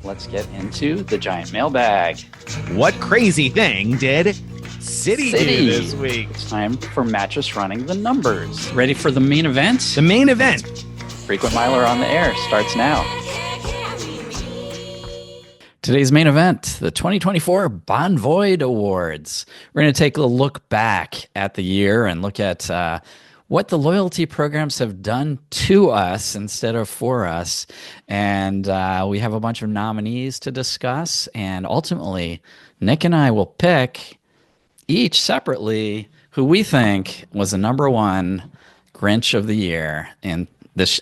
let's get into the giant mailbag. What crazy thing did City do this week? It's time for Mattress Running the Numbers. Ready for the main event? The main event. Frequent Miler on the air starts now. Today's main event, the 2024 Bonvoyed Awards. We're going to take a look back at the year and look at what the loyalty programs have done to us instead of for us. And we have a bunch of nominees to discuss. And ultimately, Nick and I will pick each separately who we think was the number one Grinch of the year in this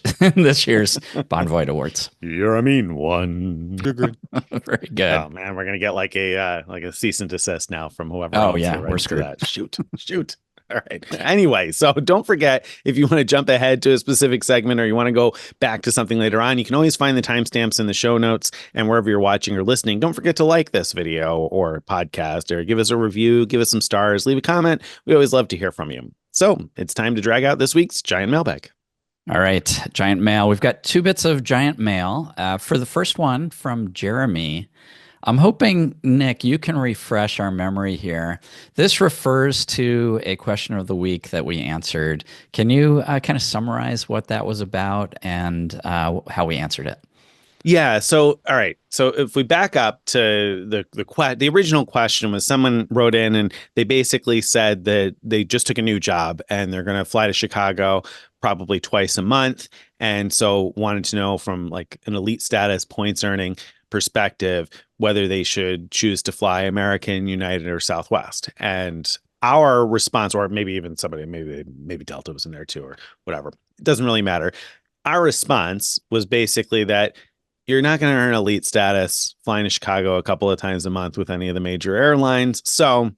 year's Bonvoyed Awards. You're a mean one. Very good. Oh man, we're gonna get like a cease and desist now from whoever. Oh yeah, we're screwed. Shoot. All right. Anyway, so don't forget, if you want to jump ahead to a specific segment or you want to go back to something later on, you can always find the timestamps in the show notes and wherever you're watching or listening. Don't forget to like this video or podcast or give us a review, give us some stars, leave a comment. We always love to hear from you. So it's time to drag out this week's Giant Mailbag. All right, Giant Mail. We've got two bits of Giant Mail. For the first one from Jeremy, I'm hoping, Nick, you can refresh our memory here. This refers to a question of the week that we answered. Can you kind of summarize what that was about and how we answered it? Yeah. So, all right. So if we back up to the original question was someone wrote in and they basically said that they just took a new job and they're going to fly to Chicago probably twice a month. And so wanted to know from like an elite status points earning perspective, whether they should choose to fly American, United, or Southwest. And our response, or maybe even somebody, maybe Delta was in there too, or whatever. It doesn't really matter. Our response was basically that you're not going to earn elite status flying to Chicago a couple of times a month with any of the major airlines. So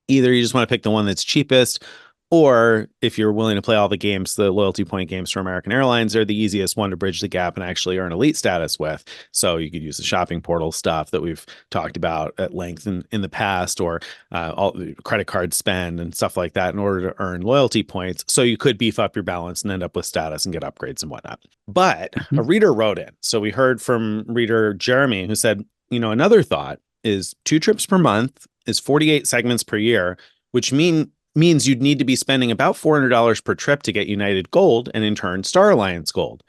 either you just want to pick the one that's cheapest, or if you're willing to play all the games, the loyalty point games for American Airlines, they're the easiest one to bridge the gap and actually earn elite status with. So you could use the shopping portal stuff that we've talked about at length in the past, or all the credit card spend and stuff like that in order to earn loyalty points. So you could beef up your balance and end up with status and get upgrades and whatnot. But a reader wrote in. So we heard from reader Jeremy, who said, another thought is 2 trips per month is 48 segments per year, which means you'd need to be spending about $400 per trip to get United Gold and in turn Star Alliance Gold.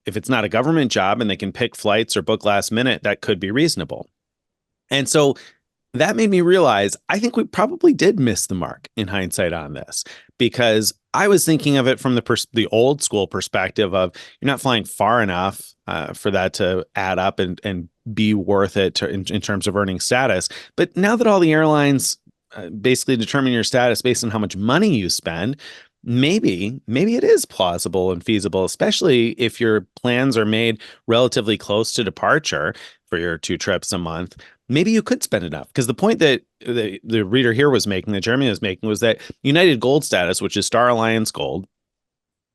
If it's not a government job and they can pick flights or book last minute, that could be reasonable. And so that made me realize I think we probably did miss the mark in hindsight on this, because I was thinking of it from the old school perspective of you're not flying far enough for that to add up and be worth it in terms of earning status. But now that all the airlines basically determine your status based on how much money you spend, maybe it is plausible and feasible, especially if your plans are made relatively close to departure for your 2 trips a month. Maybe you could spend enough, because the point that the reader here was making, that Jeremy was making, was that United Gold status, which is Star Alliance Gold,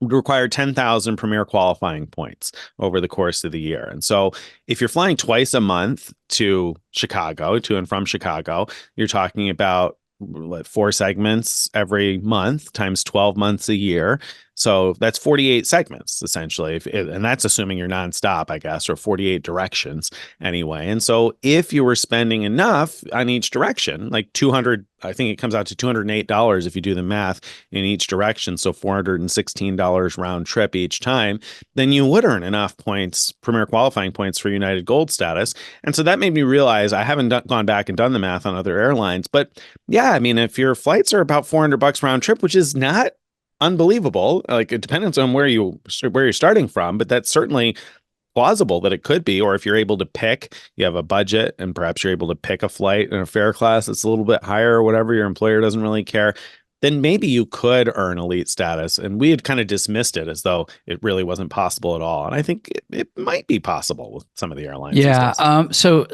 would require 10,000 premier qualifying points over the course of the year. And so if you're flying twice a month to Chicago, to and from Chicago, you're talking about 4 segments every month times 12 months a year. So that's 48 segments, essentially. And that's assuming you're nonstop, I guess, or 48 directions anyway. And so if you were spending enough on each direction, like 200, I think it comes out to $208 if you do the math in each direction. So $416 round trip each time, then you would earn enough points, premier qualifying points for United Gold status. And so that made me realize I haven't gone back and done the math on other airlines. But yeah, I mean, if your flights are about $400 round trip, which is not unbelievable, like it depends on where you're starting from, but that's certainly plausible that it could be. Or if you're able to pick, you have a budget and perhaps you're able to pick a flight in a fare class that's a little bit higher or whatever, your employer doesn't really care, then maybe you could earn elite status. And we had kind of dismissed it as though it really wasn't possible at all. And I think it might be possible with some of the airlines. Yeah. So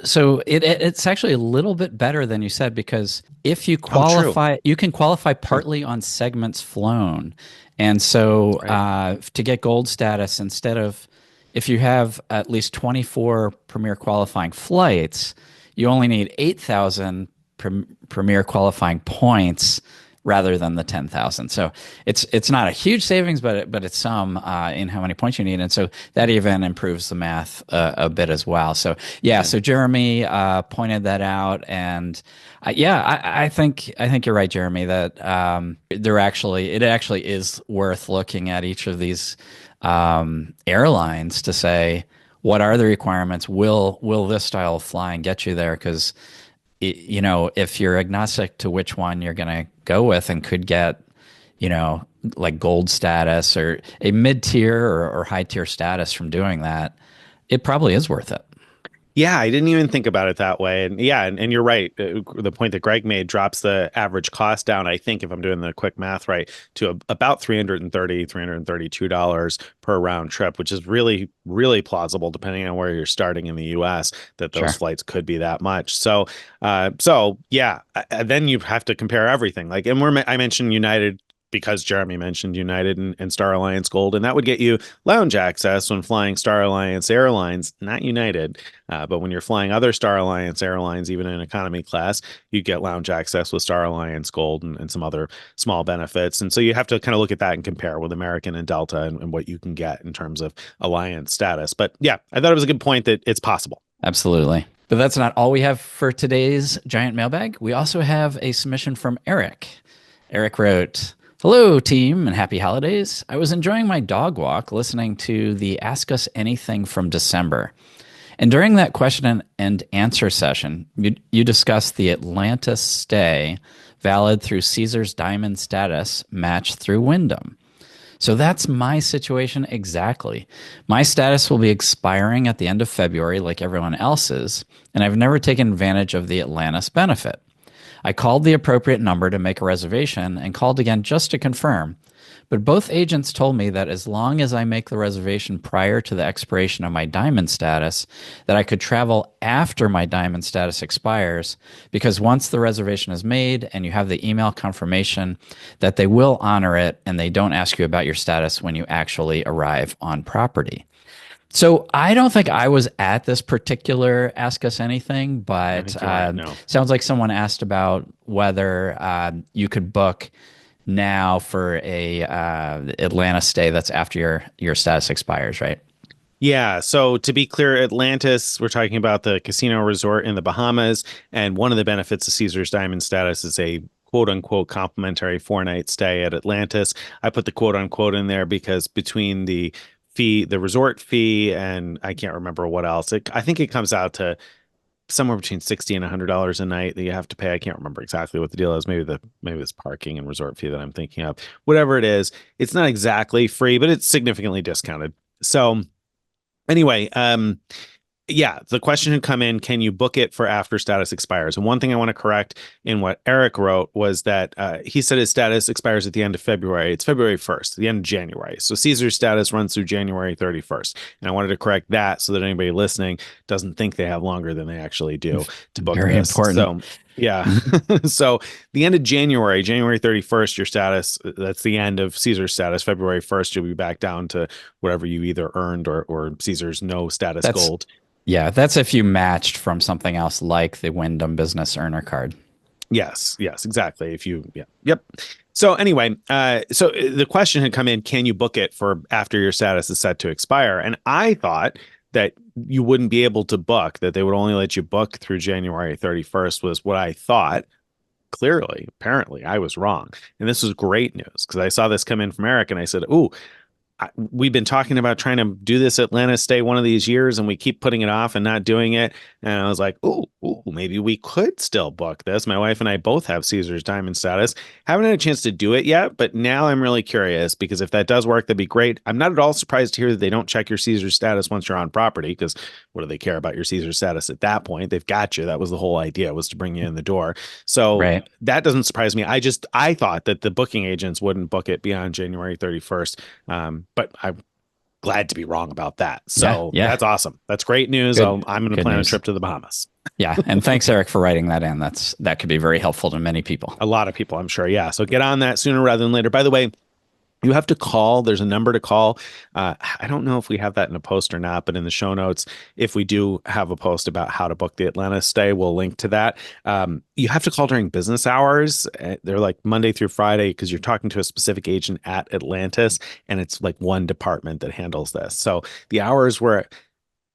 it's actually a little bit better than you said, because if you qualify, you can qualify partly on segments flown. And so to get gold status, instead of, if you have at least 24 premier qualifying flights, you only need 8,000 premier qualifying points rather than the 10,000. So it's not a huge savings, but it's some in how many points you need, and so that even improves the math a bit as well. So yeah, so Jeremy pointed that out, and I think you're right, Jeremy, that it actually is worth looking at each of these airlines to say, what are the requirements? Will this style of flying get you there? Because if you're agnostic to which one you're going to go with and could get, like gold status or a mid-tier or high-tier status from doing that, it probably is worth it. Yeah, I didn't even think about it that way. And yeah, and you're right. The point that Greg made drops the average cost down, I think, if I'm doing the quick math right, to about $332 per round trip, which is really, really plausible depending on where you're starting in the US, that those flights could be that much. So, yeah, then you have to compare everything. Like, and I mentioned United because Jeremy mentioned United and Star Alliance Gold, and that would get you lounge access when flying Star Alliance Airlines, not United. But when you're flying other Star Alliance Airlines, even in economy class, you get lounge access with Star Alliance Gold and some other small benefits. And so you have to kind of look at that and compare with American and Delta and what you can get in terms of alliance status. But yeah, I thought it was a good point that it's possible. Absolutely. But that's not all we have for today's giant mailbag. We also have a submission from Eric. Eric wrote, "Hello, team, and happy holidays. I was enjoying my dog walk listening to the Ask Us Anything from December. And during that question and answer session, you discussed the Atlantis stay valid through Caesar's Diamond status matched through Wyndham. So that's my situation exactly. My status will be expiring at the end of February like everyone else's, and I've never taken advantage of the Atlantis benefit. I called the appropriate number to make a reservation and called again just to confirm. But both agents told me that as long as I make the reservation prior to the expiration of my diamond status, that I could travel after my diamond status expires, because once the reservation is made and you have the email confirmation that they will honor it and they don't ask you about your status when you actually arrive on property." So I don't think I was at this particular Ask Us Anything, but sounds like someone asked about whether you could book now for a Atlanta stay that's after your status expires, right? Yeah. So to be clear, Atlantis, we're talking about the casino resort in the Bahamas. And one of the benefits of Caesar's Diamond status is a quote unquote complimentary 4-night stay at Atlantis. I put the quote unquote in there because between the resort fee, and I can't remember what else. I think it comes out to somewhere between $60 and $100 a night that you have to pay. I can't remember exactly what the deal is. Maybe it's parking and resort fee that I'm thinking of. Whatever it is, it's not exactly free, but it's significantly discounted. So anyway, yeah, the question had come in, can you book it for after status expires? And one thing I want to correct in what Eric wrote was that he said his status expires at the end of February. It's February 1st, the end of January. So Caesar's status runs through January 31st. And I wanted to correct that so that anybody listening doesn't think they have longer than they actually do to book Very this. important. So, yeah. So the end of January 31st, your status, that's the end of Caesar's status. February 1st, you'll be back down to whatever you either earned or Caesar's no status gold. Yeah, that's if you matched from something else like the Wyndham Business Earner Card. Yes, exactly. Yep. So anyway, so the question had come in, can you book it for after your status is set to expire? And I thought that you wouldn't be able to book, that they would only let you book through January 31st was what I thought. Clearly, apparently, I was wrong. And this was great news because I saw this come in from Eric and I said, ooh, we've been talking about trying to do this Atlanta stay one of these years and we keep putting it off and not doing it. And I was like, ooh, maybe we could still book this. My wife and I both have Caesar's Diamond status. Haven't had a chance to do it yet, but now I'm really curious because if that does work, that'd be great. I'm not at all surprised to hear that they don't check your Caesar status once you're on property, because what do they care about your Caesar status at that point? They've got you. That was the whole idea, was to bring you in the door. So That doesn't surprise me. I thought that the booking agents wouldn't book it beyond January 31st. But I'm glad to be wrong about that. So That's awesome. That's great news. I'm going to plan a trip to the Bahamas. Yeah. And thanks, Eric, for writing that in. That could be very helpful to many people. A lot of people, I'm sure. Yeah. So get on that sooner rather than later. By the way, You have to call. There's a number to call. I don't know if we have that in a post or not, but in the show notes, if we do have a post about how to book the Atlantis stay, we'll link to that. You have to call during business hours. They're like Monday through Friday because you're talking to a specific agent at Atlantis, and it's like one department that handles this. So the hours were,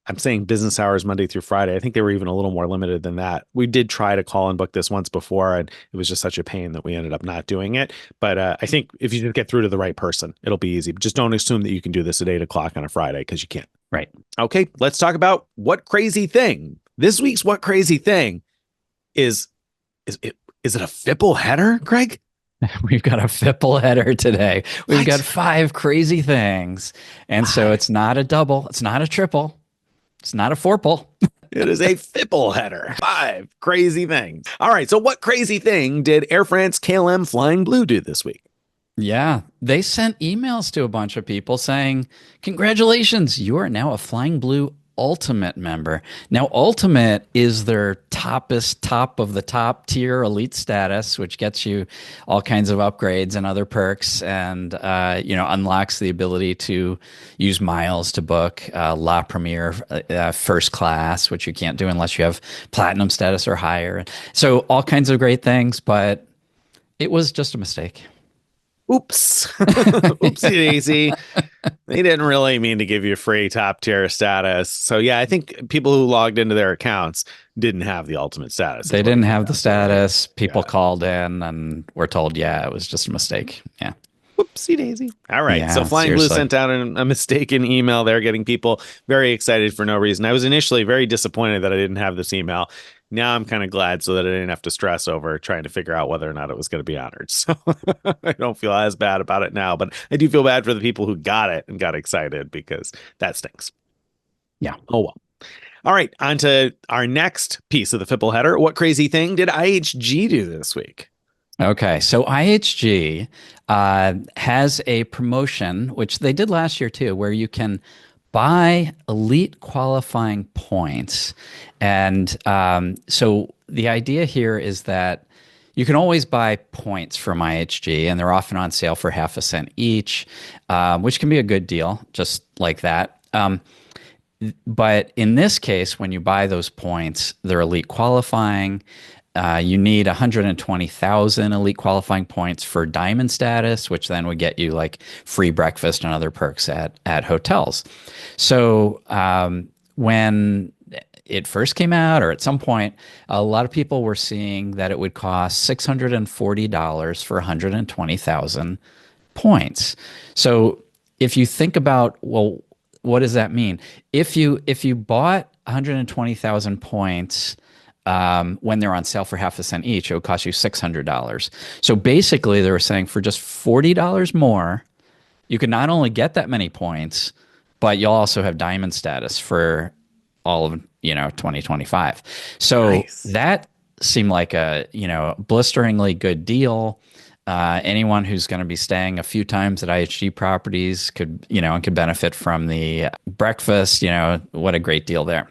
I'm saying business hours Monday through Friday. I think they were even a little more limited than that. We did try to call and book this once before, and it was just such a pain that we ended up not doing it. But I think if you just get through to the right person, it'll be easy. But just don't assume that you can do this at 8 o'clock on a Friday because you can't. Right. Okay, let's talk about what crazy thing. This week's what crazy thing is it a FIPL header, Greg? We've got a FIPL header today. We've got 5 crazy things. And so it's not a double. It's not a triple. It's not a fourple. It is a FIPL header. 5 crazy things. All right. So what crazy thing did Air France KLM Flying Blue do this week? Yeah. They sent emails to a bunch of people saying, congratulations, you are now a Flying Blue Ultimate member. Now, Ultimate is their top of the top tier elite status, which gets you all kinds of upgrades and other perks, and unlocks the ability to use miles to book La Premiere first class, which you can't do unless you have platinum status or higher. So all kinds of great things, but it was just a mistake. Oops. Oopsie daisy. They didn't really mean to give you free top tier status. So yeah, I think people who logged into their accounts didn't have the ultimate status. They didn't have the status. People called in and were told, yeah, it was just a mistake. Yeah. Whoopsie daisy. All right. Yeah, so Flying seriously. Blue sent out a mistaken email there, getting people very excited for no reason. I was initially very disappointed that I didn't have this email. Now I'm kind of glad so that I didn't have to stress over trying to figure out whether or not it was going to be honored. So I don't feel as bad about it now, but I do feel bad for the people who got it and got excited because that stinks. Yeah. Oh, well. All right. On to our next piece of the FIPL header. What crazy thing did IHG do this week? Okay, so IHG has a promotion, which they did last year too, where you can buy elite qualifying points. And so the idea here is that you can always buy points from IHG, and they're often on sale for half a cent each, which can be a good deal, just like that. But in this case, when you buy those points, they're elite qualifying. You need 120,000 elite qualifying points for diamond status, which then would get you like free breakfast and other perks at hotels. So when it first came out, or at some point, a lot of people were seeing that it would cost $640 for 120,000 points. So if you think about, well, what does that mean? If you bought 120,000 points when they're on sale for half a cent each, it would cost you $600. So basically, they were saying for just $40 more, you can not only get that many points, but you'll also have diamond status for all of 2025. So Nice. that seemed like a blisteringly good deal. Anyone who's going to be staying a few times at IHG properties could benefit from the breakfast. What a great deal there.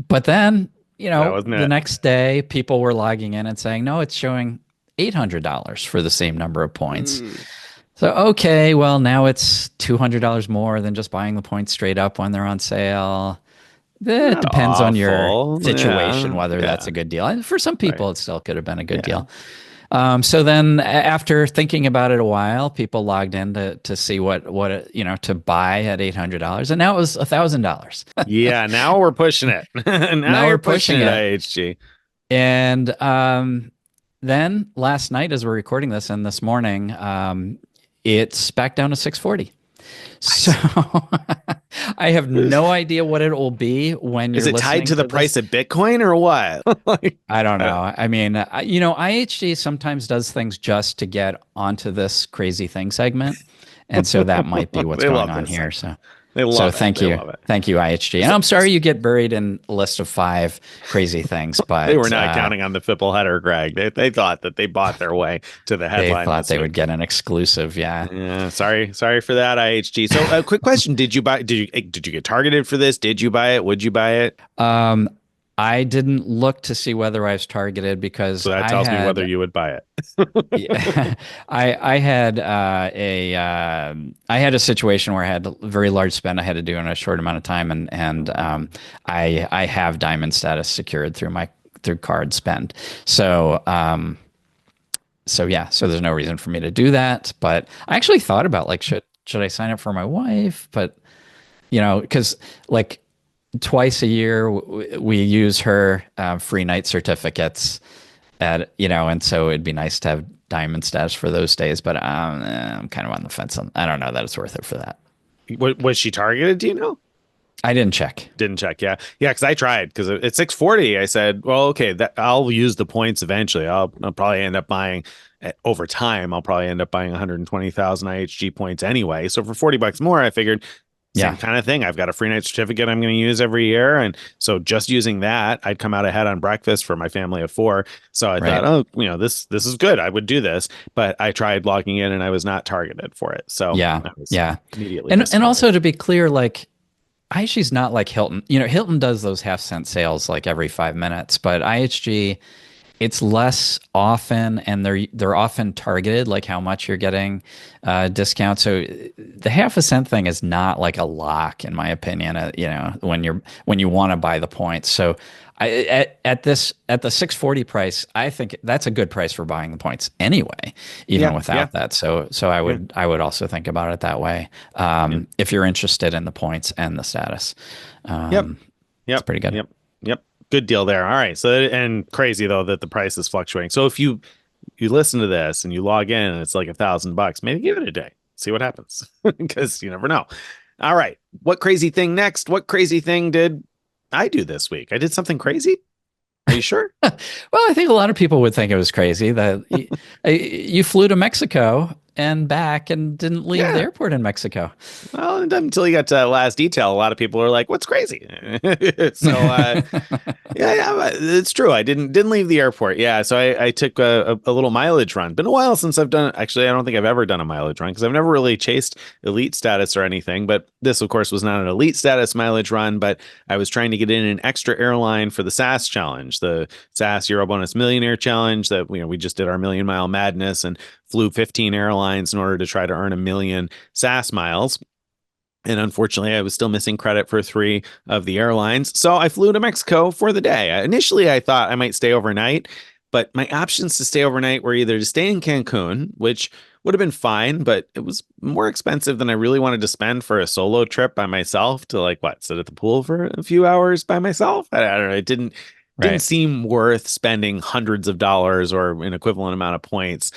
But then, the next day, people were logging in and saying, no, it's showing $800 for the same number of points. So, okay, well, now it's $200 more than just buying the points straight up when they're on sale. It depends on your situation, whether that's a good deal. And for some people, it still could have been a good deal. So then after thinking about it a while, people logged in to see what to buy at $800, and now it was $1,000. Yeah, now we're pushing it. now we're pushing it, IHG. And then last night, as we're recording this, and this morning, it's back down to $640. So I have no idea what it will be when you're listening. Is it tied to the price of Bitcoin or what? I don't know. I mean, IHG sometimes does things just to get onto this crazy thing segment. And so that might be what's going on here. So thank you. Thank you, IHG. And I'm sorry you get buried in a list of 5 crazy things, but they were not counting on the FIPL header, Greg. They thought that they bought their way to the headline. They thought they would get an exclusive. Yeah. Sorry for that, IHG. So a quick question. Did you get targeted for this? Did you buy it? Would you buy it? I didn't look to see whether I was targeted because So that I tells me whether had you would buy it. yeah, I had I had a situation where I had a very large spend I had to do in a short amount of time, and I have diamond status secured through my through card spend. So so yeah, so there's no reason for me to do that. But I actually thought about like should I sign up for my wife? But you know, because like twice a year we use her free night certificates at you know, and so it'd be nice to have diamond status for those days. But I'm kind of on the fence. I don't know that it's worth it for that. Was she targeted? Do you know? I didn't check. Didn't check. Yeah. Yeah. Cause I tried because at 640, I said, well, okay, that I'll use the points eventually. I'll probably end up buying over time. I'll probably end up buying 120,000 IHG points anyway. So for $40 more, I figured same Yeah, kind of thing. I've got a free night certificate I'm going to use every year. And so just using that, I'd come out ahead on breakfast for my family of four. So I thought, right. oh, this is good. I would do this, but I tried logging in and I was not targeted for it. So Yeah, I was yeah, immediately and disappointed. also to be clear, like IHG's not like Hilton. You know, Hilton does those half cent sales like every 5 minutes, but IHG it's less often, and they're often targeted, like how much you're getting discount. So the half a cent thing is not like a lock, in my opinion. You know, when you want to buy the points. So at the 640 price, I think that's a good price for buying the points anyway, even Yeah. Yeah. without that. So Yeah. I would also think about it that way Yeah. if you're interested in the points and the status. Yep. It's Yep. pretty good. Yep. Yep. Good deal there. All right. So and crazy though that the price is fluctuating. So if you listen to this and you log in and it's like $1,000, maybe give it a day. See what happens. Because you never know. All right. What crazy thing next? What crazy thing did I do this week? I did something crazy. Are you sure? Well, I think a lot of people would think it was crazy that you flew to Mexico and back and didn't leave the Yeah. airport in Mexico. Well, until you got to that last detail, a lot of people are like, "What's crazy?" So, yeah, but it's true. I didn't leave the airport. Yeah, so I took a little mileage run. Been a while since I've done. Actually, I don't think I've ever done a mileage run because I've never really chased elite status or anything. But this, of course, was not an elite status mileage run. But I was trying to get in an extra airline for the SAS challenge, the SAS Euro Bonus Millionaire Challenge. That we just did our Million Mile Madness and flew 15 airlines in order to try to earn 1 million SAS miles. And unfortunately, I was still missing credit for 3 of the airlines. So I flew to Mexico for the day. Initially, I thought I might stay overnight, but my options to stay overnight were either to stay in Cancun, which would have been fine, but it was more expensive than I really wanted to spend for a solo trip by myself to like what, sit at the pool for a few hours by myself. I don't know. It didn't Right. seem worth spending hundreds of dollars or an equivalent amount of points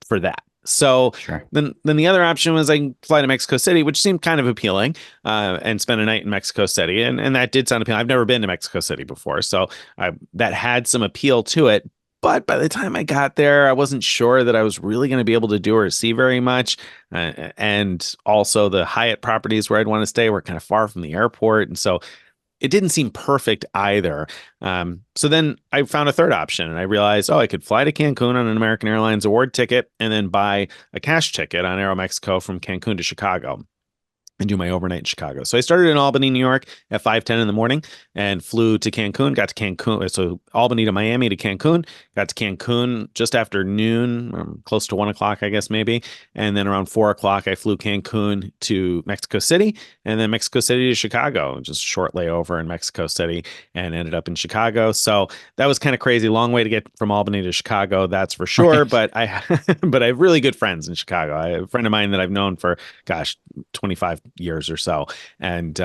for that. So Sure. then the other option was I can fly to Mexico City, which seemed kind of appealing, and spend a night in Mexico City, and that did sound appealing. I've never been to Mexico City before, so that had some appeal to it. But by the time I got there, I wasn't sure that I was really going to be able to do or see very much. And also, the Hyatt properties where I'd want to stay were kind of far from the airport, and so it didn't seem perfect either. So then I found a third option and I realized, oh, I could fly to Cancun on an American Airlines award ticket and then buy a cash ticket on Aeromexico from Cancun to Chicago and do my overnight in Chicago. So I started in Albany, New York at 5:10 in the morning and flew to Cancun, got to Cancun. So Albany to Miami to Cancun, got to Cancun just after noon, close to 1 o'clock, I guess, maybe. And then around 4 o'clock, I flew Cancun to Mexico City and then Mexico City to Chicago, just a short layover in Mexico City and ended up in Chicago. So that was kind of crazy. Long way to get from Albany to Chicago, that's for sure. Right. But but I have really good friends in Chicago. I have a friend of mine that I've known for, gosh, 25 years or so. And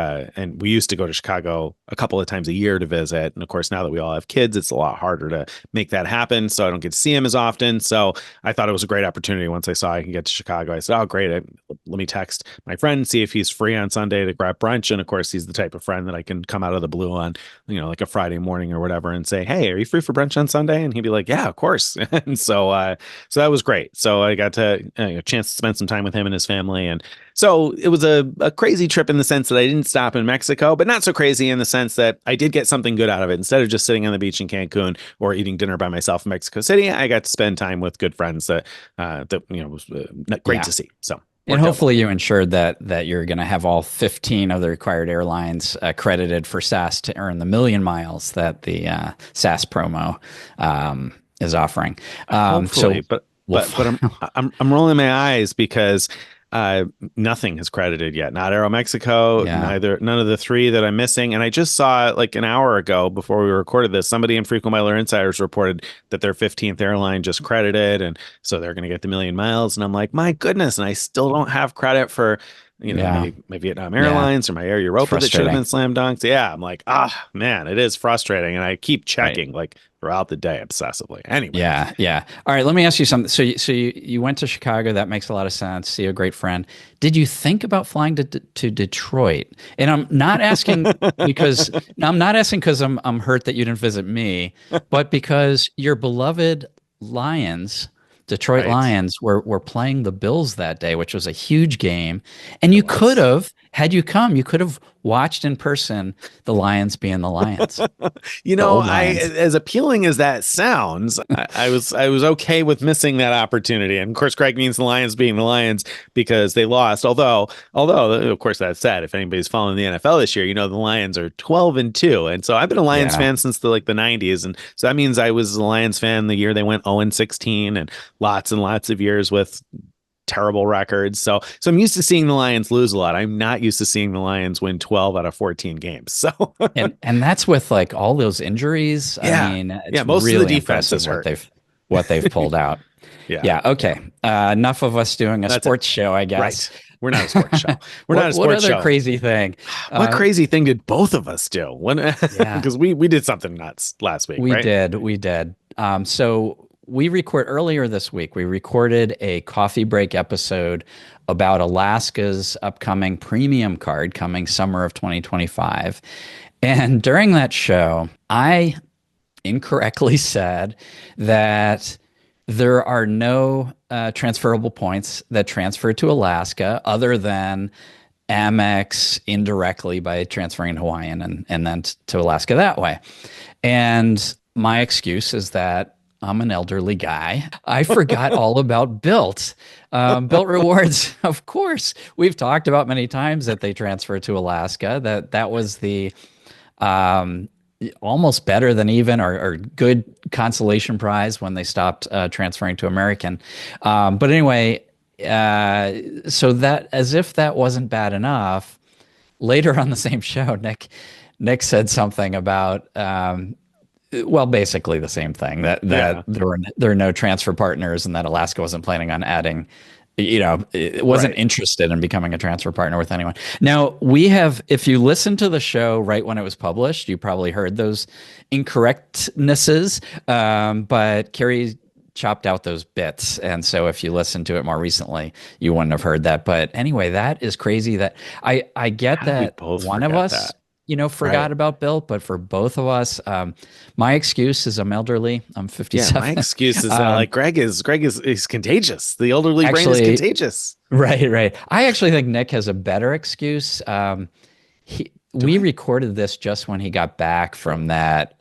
we used to go to Chicago a couple of times a year to visit. And of course, now that we all have kids, it's a lot harder to make that happen. So I don't get to see him as often. So I thought it was a great opportunity. Once I saw I can get to Chicago, I said, oh, great. Let me text my friend, see if he's free on Sunday to grab brunch. And of course, he's the type of friend that I can come out of the blue on, like a Friday morning or whatever and say, hey, are you free for brunch on Sunday? And he'd be like, yeah, of course. And so that was great. So I got to a chance to spend some time with him and his family. And so it was a crazy trip in the sense that I didn't stop in Mexico, but not so crazy in the sense that I did get something good out of it. Instead of just sitting on the beach in Cancun or eating dinner by myself in Mexico City, I got to spend time with good friends that was great Yeah. to see. So And hopefully you ensured that you're going to have all 15 of the required airlines credited for SAS to earn the million miles that the SAS promo is offering. Hopefully, but I'm rolling my eyes because nothing is credited yet. Not Aeromexico, none of the three that I'm missing. And I just saw like an hour ago before we recorded this, somebody in Frequent Miler Insiders reported that their 15th airline just credited, and so they're going to get the million miles. And I'm like, my goodness, and I still don't have credit for my Vietnam Airlines or my Air Europa that should have been slam dunks. Yeah, I'm like, man, it is frustrating, and I keep checking like throughout the day obsessively. Anyway, yeah. All right, let me ask you something. So you went to Chicago. That makes a lot of sense. See a great friend. Did you think about flying to Detroit? And I'm not asking because I'm hurt that you didn't visit me, but because your beloved Lions. Detroit Lions were playing the Bills that day, which was a huge game. And you could have, had you come, you could have watched in person the Lions being the Lions. As appealing as that sounds, I was okay with missing that opportunity. And of course, Greg means the Lions being the Lions because they lost. Although of course, that said, if anybody's following the NFL this year, the Lions are 12-2, and so I've been a Lions fan since the 90s, and so that means I was a Lions fan the year they went 0-16, and lots of years with terrible records. So I'm used to seeing the Lions lose a lot. I'm not used to seeing the Lions win 12 out of 14 games. So and that's with like all those injuries. I mean, it's most really of the defense is hurt. What they've pulled out. Okay. Enough of us doing a sports show, I guess. Right. We're not a sports show. We're not a sports show. What other crazy thing? What crazy thing did both of us do? Because we did something nuts last week. We did. So we record earlier this week. We recorded a coffee break episode about Alaska's upcoming premium card coming summer of 2025. And during that show, I incorrectly said that there are no transferable points that transfer to Alaska other than Amex indirectly by transferring to Hawaiian and then to Alaska that way. And my excuse is that I'm an elderly guy. I forgot all about Bilt. Bilt rewards, of course, we've talked about many times that they transfer to Alaska. That was the almost better than even or good consolation prize when they stopped transferring to American. But anyway, so that as if that wasn't bad enough, later on the same show, Nick said something about basically the same thing that there are no transfer partners and that Alaska wasn't planning on adding, it wasn't interested in becoming a transfer partner with anyone. Now we have, if you listen to the show right when it was published, you probably heard those incorrectnesses, but Carrie chopped out those bits. And so if you listen to it more recently, you wouldn't have heard that. But anyway, that is crazy that I get that one of us, forgot about Bilt, but for both of us, my excuse is I'm elderly. I'm 57. Yeah, my excuse is that Greg is contagious. The elderly brain is contagious. Right. I actually think Nick has a better excuse. We recorded this just when he got back from that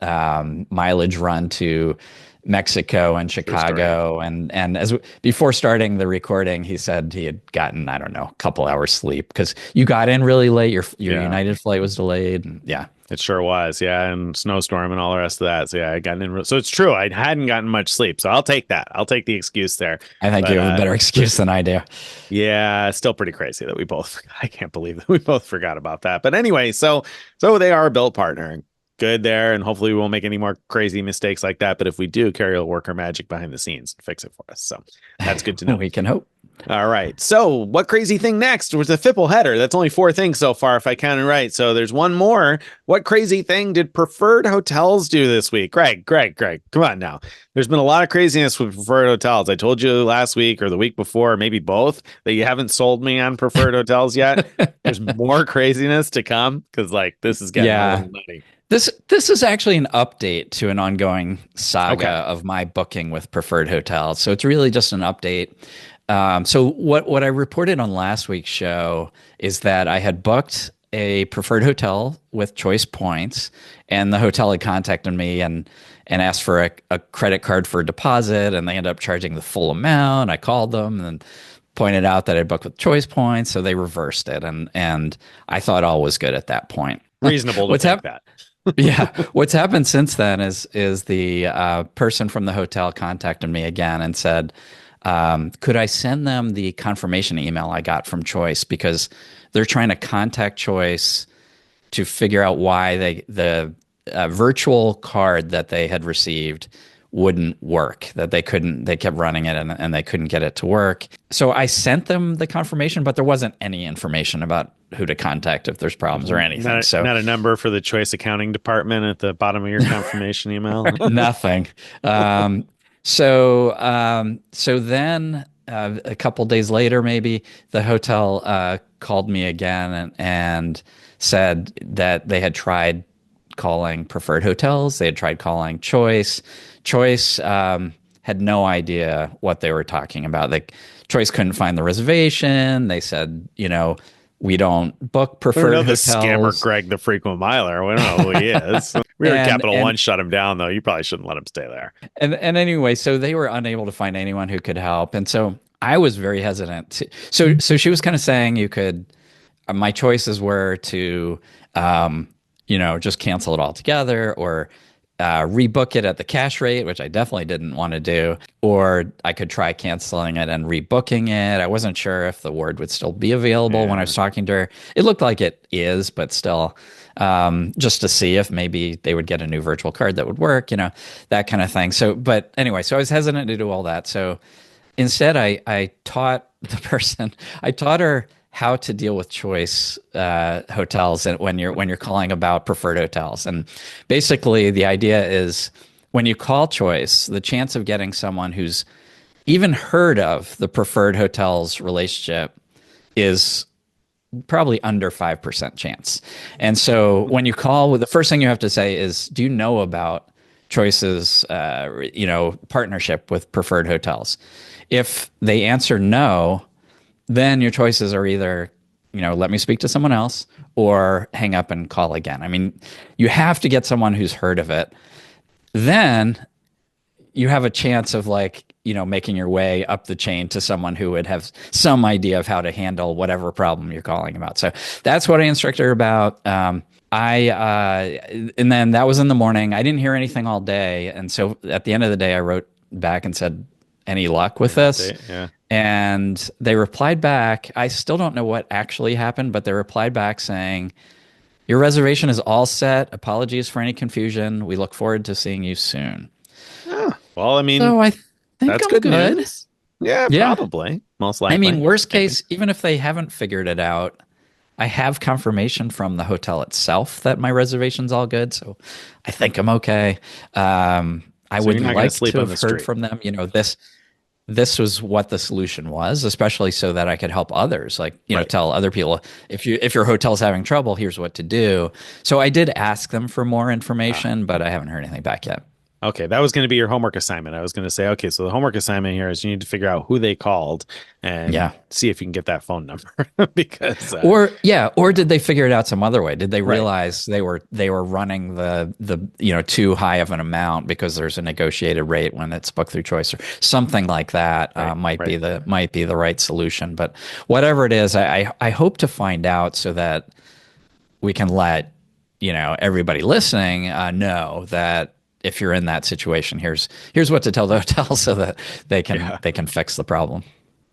mileage run to Mexico and Chicago, and before starting the recording, he said he had gotten, I don't know, a couple hours sleep because you got in really late. Your United flight was delayed. And it sure was. Yeah, and snowstorm and all the rest of that. So I got in. So it's true. I hadn't gotten much sleep. So I'll take that. I'll take the excuse there. I think you have a better excuse than I do. Yeah, still pretty crazy that I can't believe that we both forgot about that. But anyway, so they are a Bilt partner. Good there, and hopefully we won't make any more crazy mistakes like that. But if we do, Carrie will work her magic behind the scenes and fix it for us. So that's good to know. We can hope. All right. So what crazy thing next? Was a Fipple header. That's only 4 things so far, if I counted right. So there's one more. What crazy thing did preferred hotels do this week? Greg, come on now. There's been a lot of craziness with preferred hotels. I told you last week or the week before, maybe both, that you haven't sold me on preferred hotels yet. There's more craziness to come because this is getting a little nutty. This is actually an update to an ongoing saga of my booking with preferred hotels. So it's really just an update. So what I reported on last week's show is that I had booked a preferred hotel with choice points, and the hotel had contacted me and asked for a credit card for a deposit, and they ended up charging the full amount. I called them, and pointed out that I booked with choice points, so they reversed it, and I thought all was good at that point. Reasonable to What's think that. Yeah, what's happened since then is the person from the hotel contacted me again and said, could I send them the confirmation email I got from Choice, because they're trying to contact Choice to figure out why the virtual card that they had received wouldn't work, that they kept running it and they couldn't get it to work. So I sent them the confirmation, but there wasn't any information about who to contact if there's problems or anything. Not a number for the Choice accounting department at the bottom of your confirmation email. Nothing. So then a couple days later, maybe the hotel called me again and said that they had tried calling Preferred Hotels. They had tried calling Choice. Choice had no idea what they were talking about. Choice couldn't find the reservation. They said, we don't book Preferred Hotels. The scammer Greg, the frequent miler. We don't know who he is. Capital One shut him down, though. You probably shouldn't let him stay there. And anyway, so they were unable to find anyone who could help. And so I was very hesitant. So she was kind of saying you could, my choices were to, just cancel it altogether, or rebook it at the cash rate, which I definitely didn't want to do, or I could try canceling it and rebooking it. I wasn't sure if the word would still be available when I was talking to her. It looked like it is, but still, just to see if maybe they would get a new virtual card that would work, that kind of thing. So, but anyway, so I was hesitant to do all that. So instead, I taught her how to deal with Choice hotels and when you're calling about Preferred Hotels. And basically the idea is, when you call Choice, the chance of getting someone who's even heard of the Preferred Hotels relationship is probably under 5% chance. And so when you call, the first thing you have to say is, do you know about Choice's partnership with Preferred Hotels? If they answer no, then your choices are either, let me speak to someone else, or hang up and call again. I mean, you have to get someone who's heard of it. Then you have a chance of making your way up the chain to someone who would have some idea of how to handle whatever problem you're calling about. So that's what I instructed her about. And then that was in the morning. I didn't hear anything all day. And so at the end of the day, I wrote back and said, any luck with this? Yeah. And they replied back. I still don't know what actually happened, but they replied back saying, your reservation is all set. Apologies for any confusion. We look forward to seeing you soon. Oh, well, I mean, so I think that's I'm good news. Yeah, probably. Most likely. I mean, worst case, even if they haven't figured it out, I have confirmation from the hotel itself that my reservation's all good. So I think I'm okay. I would like to have heard from them. This was what the solution was, especially so that I could help others, tell other people, if your hotel's having trouble, here's what to do. So I did ask them for more information, but I haven't heard anything back yet. Okay, that was going to be your homework assignment. I was going to say, okay, so the homework assignment here is you need to figure out who they called and see if you can get that phone number. Because or did they figure it out some other way? Did they realize they were running the too high of an amount because there's a negotiated rate when it's booked through Choice or something like that? Might be the right solution. But whatever it is, I hope to find out so that we can let everybody listening know that if you're in that situation, here's what to tell the hotel so that they can fix the problem.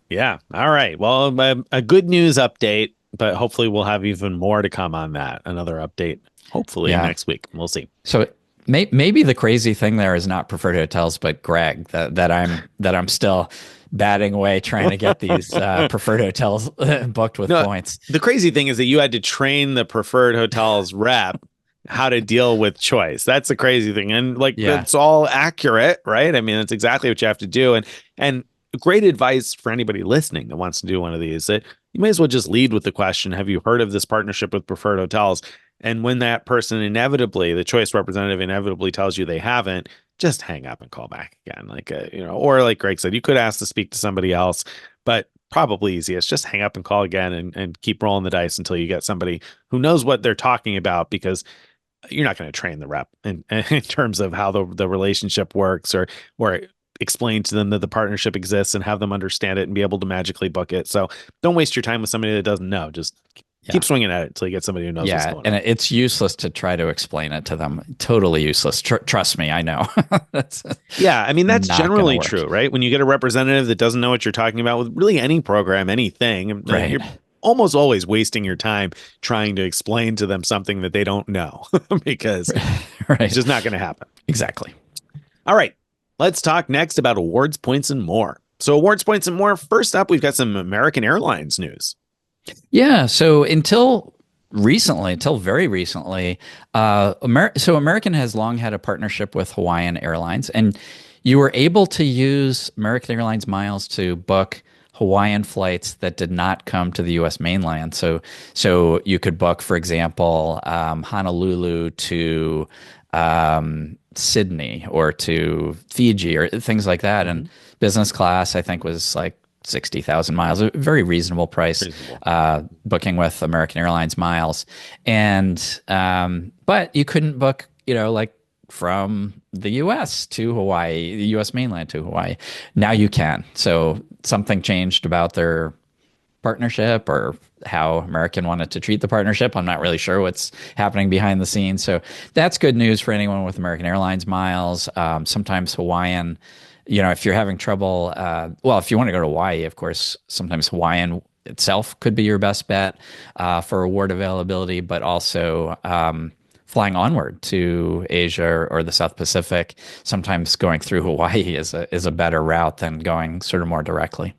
Yeah. All right. Well, a good news update, but hopefully we'll have even more to come on that. Another update, hopefully next week. We'll see. So maybe the crazy thing there is not Preferred Hotels, but Greg, that I'm still batting away trying to get these Preferred Hotels booked with points. The crazy thing is that you had to train the Preferred Hotels rep how to deal with Choice. That's the crazy thing. And that's all accurate, right? I mean, that's exactly what you have to do. And great advice for anybody listening that wants to do one of these, that you may as well just lead with the question, have you heard of this partnership with Preferred Hotels? And when that person the Choice representative inevitably tells you they haven't, just hang up and call back again. Or like Greg said, you could ask to speak to somebody else, but probably easiest, just hang up and call again and keep rolling the dice until you get somebody who knows what they're talking about, because you're not going to train the rep in terms of how the relationship works or explain to them that the partnership exists and have them understand it and be able to magically book it. So don't waste your time with somebody that doesn't know. Just keep Yeah. swinging at it until you get somebody who knows what's Yeah, going and on. it's useless to try to explain it to them. Totally useless. Trust me, I know. That's Yeah, I mean, that's not going to generally work. true, right? When you get a representative that doesn't know what you're talking about with really any program, anything, Right. you're almost always wasting your time trying to explain to them something that they don't know because it's Right. just not going to happen. Exactly. All right, let's talk next about awards, points, and more. So, awards, points, and more. First up, we've got some American Airlines news. Yeah. So until very recently, so American has long had a partnership with Hawaiian Airlines, and you were able to use American Airlines miles to book Hawaiian flights that did not come to the U.S. mainland. So you could book, for example, Honolulu to Sydney or to Fiji or things like that. And business class, I think, was like 60,000 miles, a very reasonable price, Reasonable. booking with American Airlines miles. And, but you couldn't book, like from the US to Hawaii, the US mainland to Hawaii. Now you can. So something changed about their partnership or how American wanted to treat the partnership. I'm not really sure what's happening behind the scenes. So that's good news for anyone with American Airlines miles. Sometimes Hawaiian, if you're having trouble, if you want to go to Hawaii, of course, sometimes Hawaiian itself could be your best bet for award availability, but also flying onward to Asia or the South Pacific. Sometimes going through Hawaii is a better route than going sort of more directly.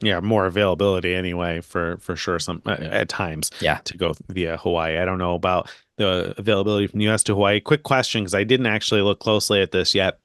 Yeah, more availability anyway for sure. Some at times, Yeah. to go via Hawaii. I don't know about the availability from the U.S. to Hawaii. Quick question, because I didn't actually look closely at this yet.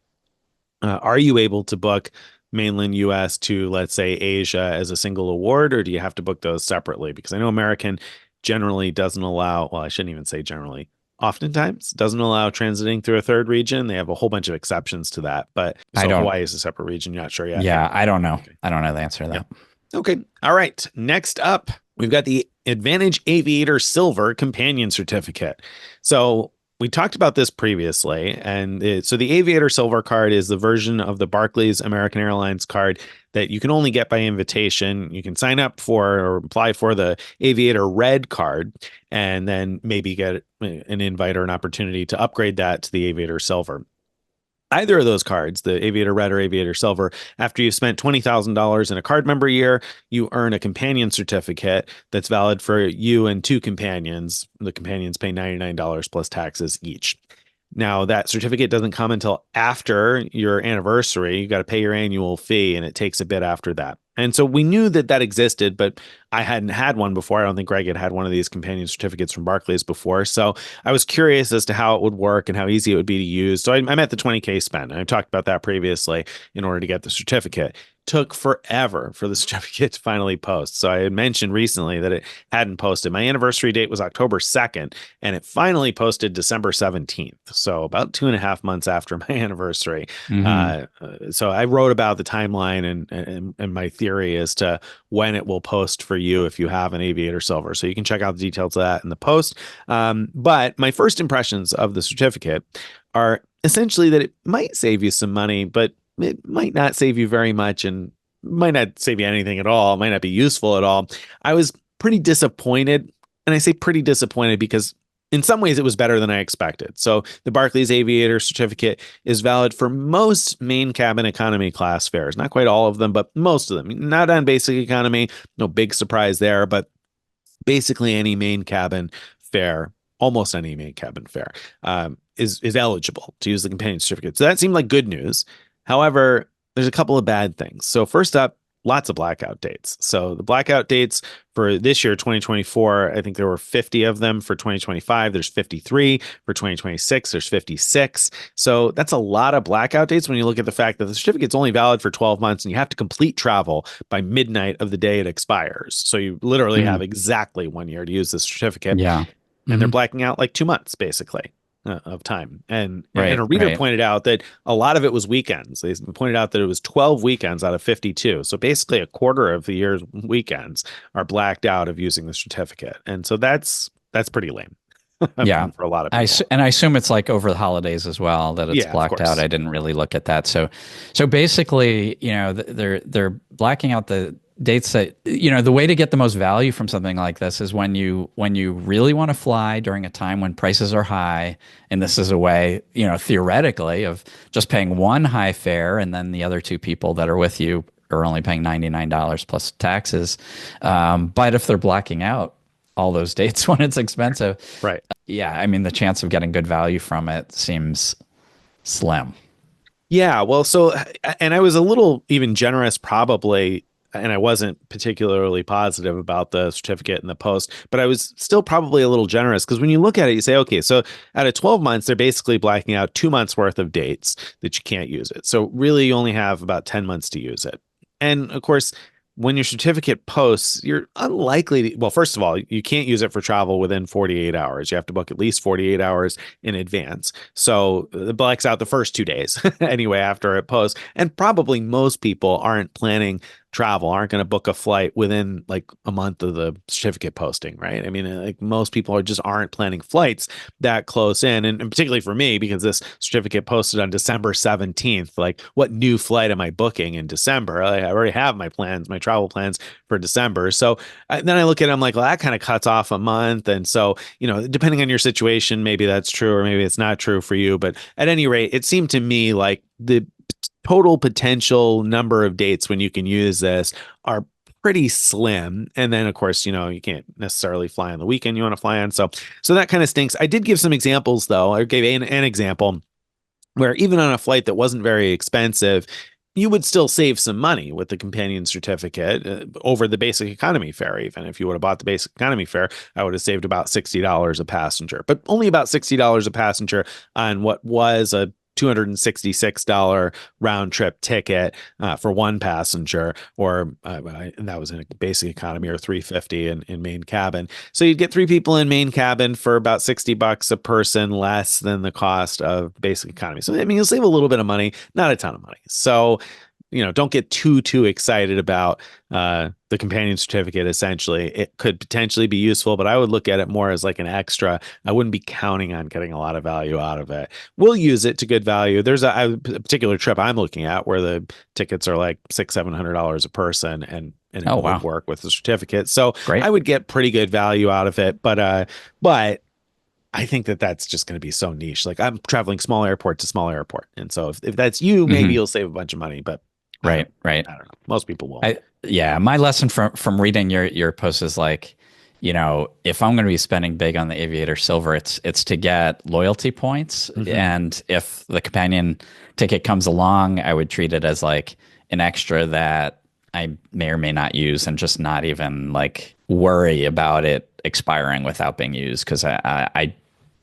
Are you able to book mainland US to, let's say, Asia as a single award, or do you have to book those separately? Because I know American generally doesn't allow, well, I shouldn't even say generally, oftentimes doesn't allow transiting through a third region. They have a whole bunch of exceptions to that. But I so don't, Hawaii is a separate region. You're not sure yet. yeah, I don't know. Okay. I don't know the answer to Yeah. that. Okay. All right. Next up, we've got the Advantage Aviator Silver Companion Certificate. So we talked about this previously. And so the Aviator Silver card is the version of the Barclays American Airlines card that you can only get by invitation. You can sign up for or apply for the Aviator Red card and then maybe get an invite or an opportunity to upgrade that to the Aviator Silver. Either of those cards, the Aviator Red or Aviator Silver, after you've spent $20,000 in a card member year, you earn a companion certificate that's valid for you and two companions. The companions pay $99 plus taxes each. Now, that certificate doesn't come until after your anniversary. You got to pay your annual fee, and it takes a bit after that. And so we knew that that existed, but I hadn't had one before. I don't think Greg had one of these companion certificates from Barclays before. So I was curious as to how it would work and how easy it would be to use. So I'm at the 20K spend. I talked about that previously in order to get the certificate. Took forever for the certificate to finally post. So I had mentioned recently that it hadn't posted. My anniversary date was October 2nd, and it finally posted December 17th. So about 2.5 months after my anniversary. So I wrote about the timeline and my theory as to when it will post for you if you have an Aviator Silver. So you can check out the details of that in the post. But my first impressions of the certificate are essentially that it might save you some money, but it might not save you very much and might not save you anything at all. It might not be useful at all. I was pretty disappointed. And I say pretty disappointed because in some ways it was better than I expected. So the Barclays Aviator certificate is valid for most main cabin economy class fares. Not quite all of them, but most of them. Not on basic economy. No big surprise there, but basically any main cabin fare, almost any main cabin fare, is eligible to use the companion certificate. So that seemed like good news. However, there's a couple of bad things. So first up, lots of blackout dates. So the blackout dates for this year, 2024, I think there were 50 of them. For 2025, there's 53. For 2026, there's 56. So that's a lot of blackout dates when you look at the fact that the certificate's only valid for 12 months and you have to complete travel by midnight of the day it expires. So you literally have exactly 1 year to use the certificate. Yeah. And they're blacking out like 2 months, basically. Of time. And Right, a reader right. pointed out that a lot of it was weekends. They pointed out that it was 12 weekends out of 52. So basically a quarter of the year's weekends are blacked out of using the certificate. And so that's pretty lame. Yeah. for a lot of people. And I assume it's like over the holidays as well that it's Yeah, of blacked out. course. I didn't really look at that. So basically, they're blacking out the dates that, the way to get the most value from something like this is when you really want to fly during a time when prices are high. And this is a way, theoretically, of just paying one high fare, and then the other two people that are with you are only paying $99 plus taxes. But if they're blacking out all those dates when it's expensive, Right. yeah, I mean, the chance of getting good value from it seems slim. Yeah, well, so and I was a little even generous probably, and I wasn't particularly positive about the certificate and the post, but I was still probably a little generous because when you look at it, you say, okay, so out of 12 months, they're basically blacking out 2 months worth of dates that you can't use it. So really, you only have about 10 months to use it. And of course, when your certificate posts, you're unlikely to, well, first of all, you can't use it for travel within 48 hours. You have to book at least 48 hours in advance. So it blacks out the first 2 days anyway after it posts. And probably most people aren't planning travel, aren't going to book a flight within like a month of the certificate posting, right? I mean, like most people are just aren't planning flights that close in. And particularly for me, because this certificate posted on December 17th, like what new flight am I booking in December? I already have my plans, my travel plans for December. So then I look at it, I'm like, well, that kind of cuts off a month. And so, depending on your situation, maybe that's true or maybe it's not true for you. But at any rate, it seemed to me like the total potential number of dates when you can use this are pretty slim. And then of course, you can't necessarily fly on the weekend you want to fly on. So that kind of stinks. I did give some examples though. I gave an example where even on a flight that wasn't very expensive, you would still save some money with the companion certificate over the basic economy fare. Even if you would have bought the basic economy fare, I would have saved about $60 a passenger, but only about $60 a passenger on what was a $266 round trip ticket for one passenger, or and that was in a basic economy, or $350 in main cabin. So you'd get three people in main cabin for about $60 a person, less than the cost of basic economy. So I mean, you'll save a little bit of money, not a ton of money. So don't get too excited about the companion certificate. Essentially, it could potentially be useful, but I would look at it more as like an extra. I wouldn't be counting on getting a lot of value out of it. We'll use it to good value. There's a particular trip I'm looking at where the tickets are like $600-700 a person, and it would work with the certificate. So Great. I would get pretty good value out of it, but I think that that's just going to be so niche. Like I'm traveling small airport to small airport, and so if that's you, maybe you'll save a bunch of money, but right. I don't know. Most people won't. My lesson from reading your post is like, if I'm going to be spending big on the Aviator Silver, it's to get loyalty points. Mm-hmm. And if the companion ticket comes along, I would treat it as like an extra that I may or may not use, and just not even like worry about it expiring without being used, because I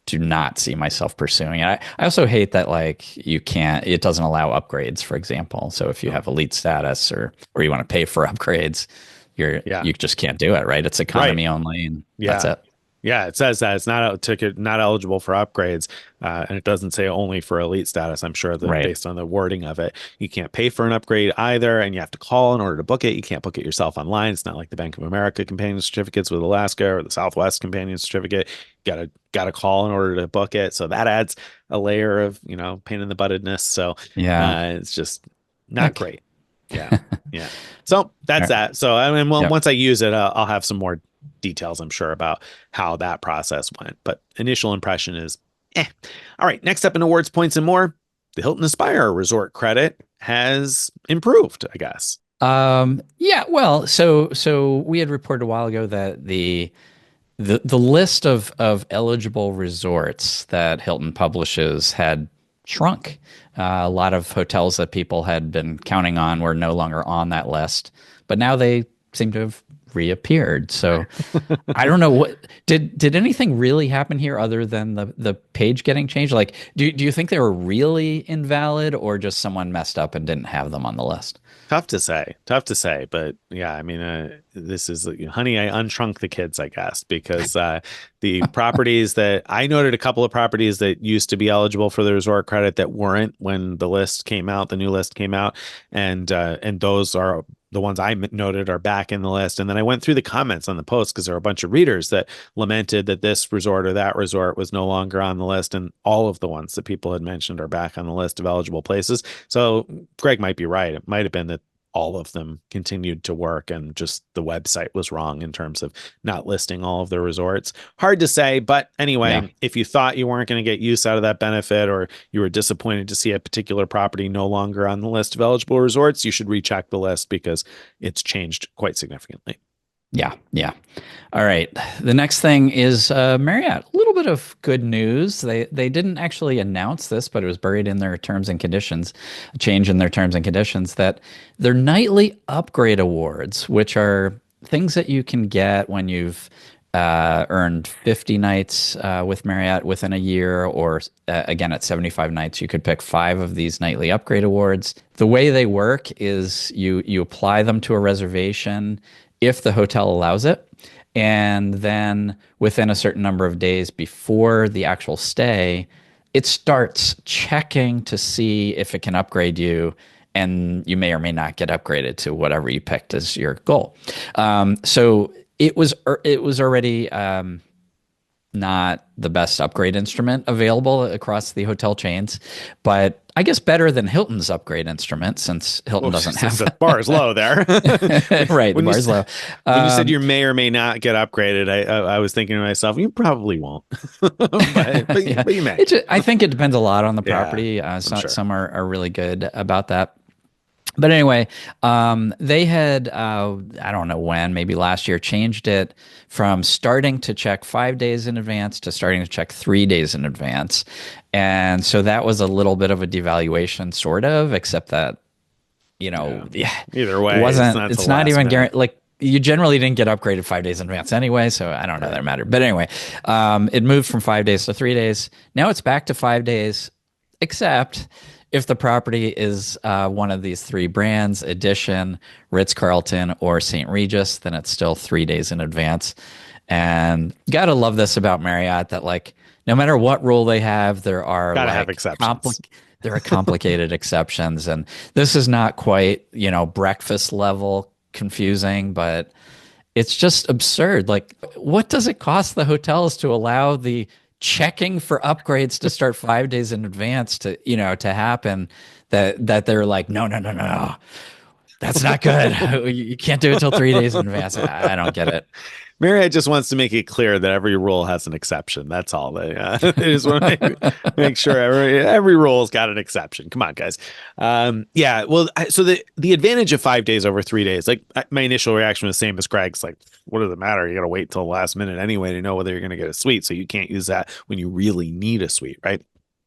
do not see myself pursuing it. I also hate that it doesn't allow upgrades, for example. So if you have elite status or you want to pay for upgrades, you just can't do it, right? It's economy only, and that's it. Yeah, it says that it's not a ticket, not eligible for upgrades, and it doesn't say only for elite status. I'm sure that based on the wording of it, you can't pay for an upgrade either, and you have to call in order to book it. You can't book it yourself online. It's not like the Bank of America companion certificates with Alaska or the Southwest companion certificate. You gotta call in order to book it. So that adds a layer of pain in the buttedness. So it's just not great. Yeah, yeah. So that's that. So I mean, once I use it, I'll have some more details, I'm sure, about how that process went. But initial impression is, All right, next up in awards, points, and more, the Hilton Aspire resort credit has improved, I guess. Well, so we had reported a while ago that the list of eligible resorts that Hilton publishes had shrunk. A lot of hotels that people had been counting on were no longer on that list, but now they seem to have reappeared. So I don't know what did anything really happen here other than the page getting changed? Like, do you think they were really invalid, or just someone messed up and didn't have them on the list? Tough to say, but yeah, I mean, this is, honey, I unshrunk the kids, I guess, because the properties that I noted, a couple of properties that used to be eligible for the resort credit that weren't when the list came out, the new list came out, and those are the ones I noted are back in the list. And then I went through the comments on the post because there were a bunch of readers that lamented that this resort or that resort was no longer on the list. And all of the ones that people had mentioned are back on the list of eligible places. So Greg might be right. It might have been that all of them continued to work and just the website was wrong in terms of not listing all of the resorts. Hard to say, but anyway, if you thought you weren't going to get use out of that benefit, or you were disappointed to see a particular property no longer on the list of eligible resorts, you should recheck the list because it's changed quite significantly. Yeah. Yeah. All right. The next thing is Marriott. A little bit of good news. They didn't actually announce this, but it was buried in their terms and conditions, a change in their terms and conditions, that their nightly upgrade awards, which are things that you can get when you've earned 50 nights with Marriott within a year, or again at 75 nights, you could pick 5 of these nightly upgrade awards. The way they work is you apply them to a reservation if the hotel allows it. And then within a certain number of days before the actual stay, it starts checking to see if it can upgrade you. And you may or may not get upgraded to whatever you picked as your goal. So it was already not the best upgrade instrument available across the hotel chains, but I guess better than Hilton's upgrade instrument, since Hilton doesn't have the bar is low there. Right, the bar is low. When you said you may or may not get upgraded, I was thinking to myself, you probably won't, but you may. I think it depends a lot on the property. Sure. Some are really good about that. But anyway, they had, I don't know when, maybe last year, changed it from starting to check 5 days in advance to starting to check 3 days in advance. And so that was a little bit of a devaluation, sort of, except that, either way, it's not even guaranteed. Like, you generally didn't get upgraded 5 days in advance anyway, so I don't know that it mattered. But anyway, it moved from 5 days to 3 days. Now it's back to 5 days, except if the property is one of these 3 brands, Edition, Ritz-Carlton, or St. Regis, then it's still 3 days in advance. And gotta love this about Marriott, that like no matter what rule they have, there are have exceptions. There are complicated exceptions, and this is not quite breakfast level confusing, but it's just absurd. Like, what does it cost the hotels to allow the checking for upgrades to start 5 days in advance to happen, that they're like, no, that's not good. You can't do it till 3 days in advance. I don't get it. Marriott just wants to make it clear that every rule has an exception. That's all. They just want to make sure every rule's got an exception. Come on, guys. Well, so the advantage of 5 days over 3 days, like my initial reaction was the same as Greg's. Like, what does it matter? You got to wait till the last minute anyway to know whether you're going to get a suite. So you can't use that when you really need a suite, right?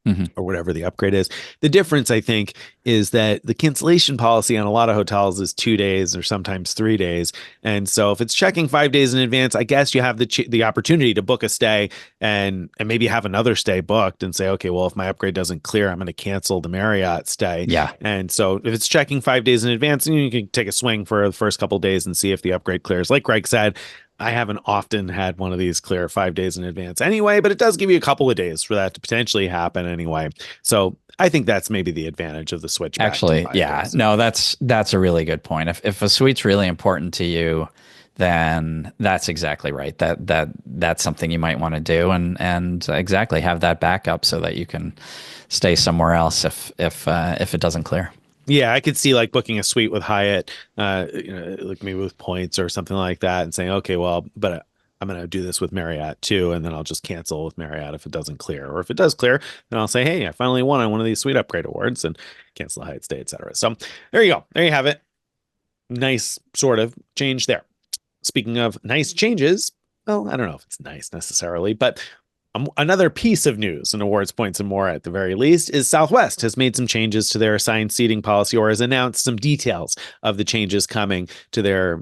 Mm-hmm. Or whatever the upgrade is. The difference, I think, is that the cancellation policy on a lot of hotels is 2 days or sometimes 3 days. And so if it's checking 5 days in advance, I guess you have the opportunity to book a stay and maybe have another stay booked and say, okay, well, if my upgrade doesn't clear, I'm going to cancel the Marriott stay. Yeah. And so if it's checking 5 days in advance, you can take a swing for the first couple of days and see if the upgrade clears. Like Greg said, I haven't often had one of these clear 5 days in advance anyway, but it does give you a couple of days for that to potentially happen anyway. So I think that's maybe the advantage of the switch. Actually, yeah, days. No, that's a really good point. If a suite's really important to you, then that's exactly right. That's something you might want to do, and exactly have that backup so that you can stay somewhere else if it doesn't clear. Yeah, I could see like booking a suite with Hyatt, like maybe with points or something like that, and saying, okay, well, but I'm going to do this with Marriott too, and then I'll just cancel with Marriott if it doesn't clear. Or if it does clear, then I'll say, hey, I finally won on one of these suite upgrade awards, and cancel the Hyatt stay, etc. So there you go. There you have it. Nice sort of change there. Speaking of nice changes, well, I don't know if it's nice necessarily, but another piece of news and awards points and more at the very least is Southwest has made some changes to their assigned seating policy, or has announced some details of the changes coming to their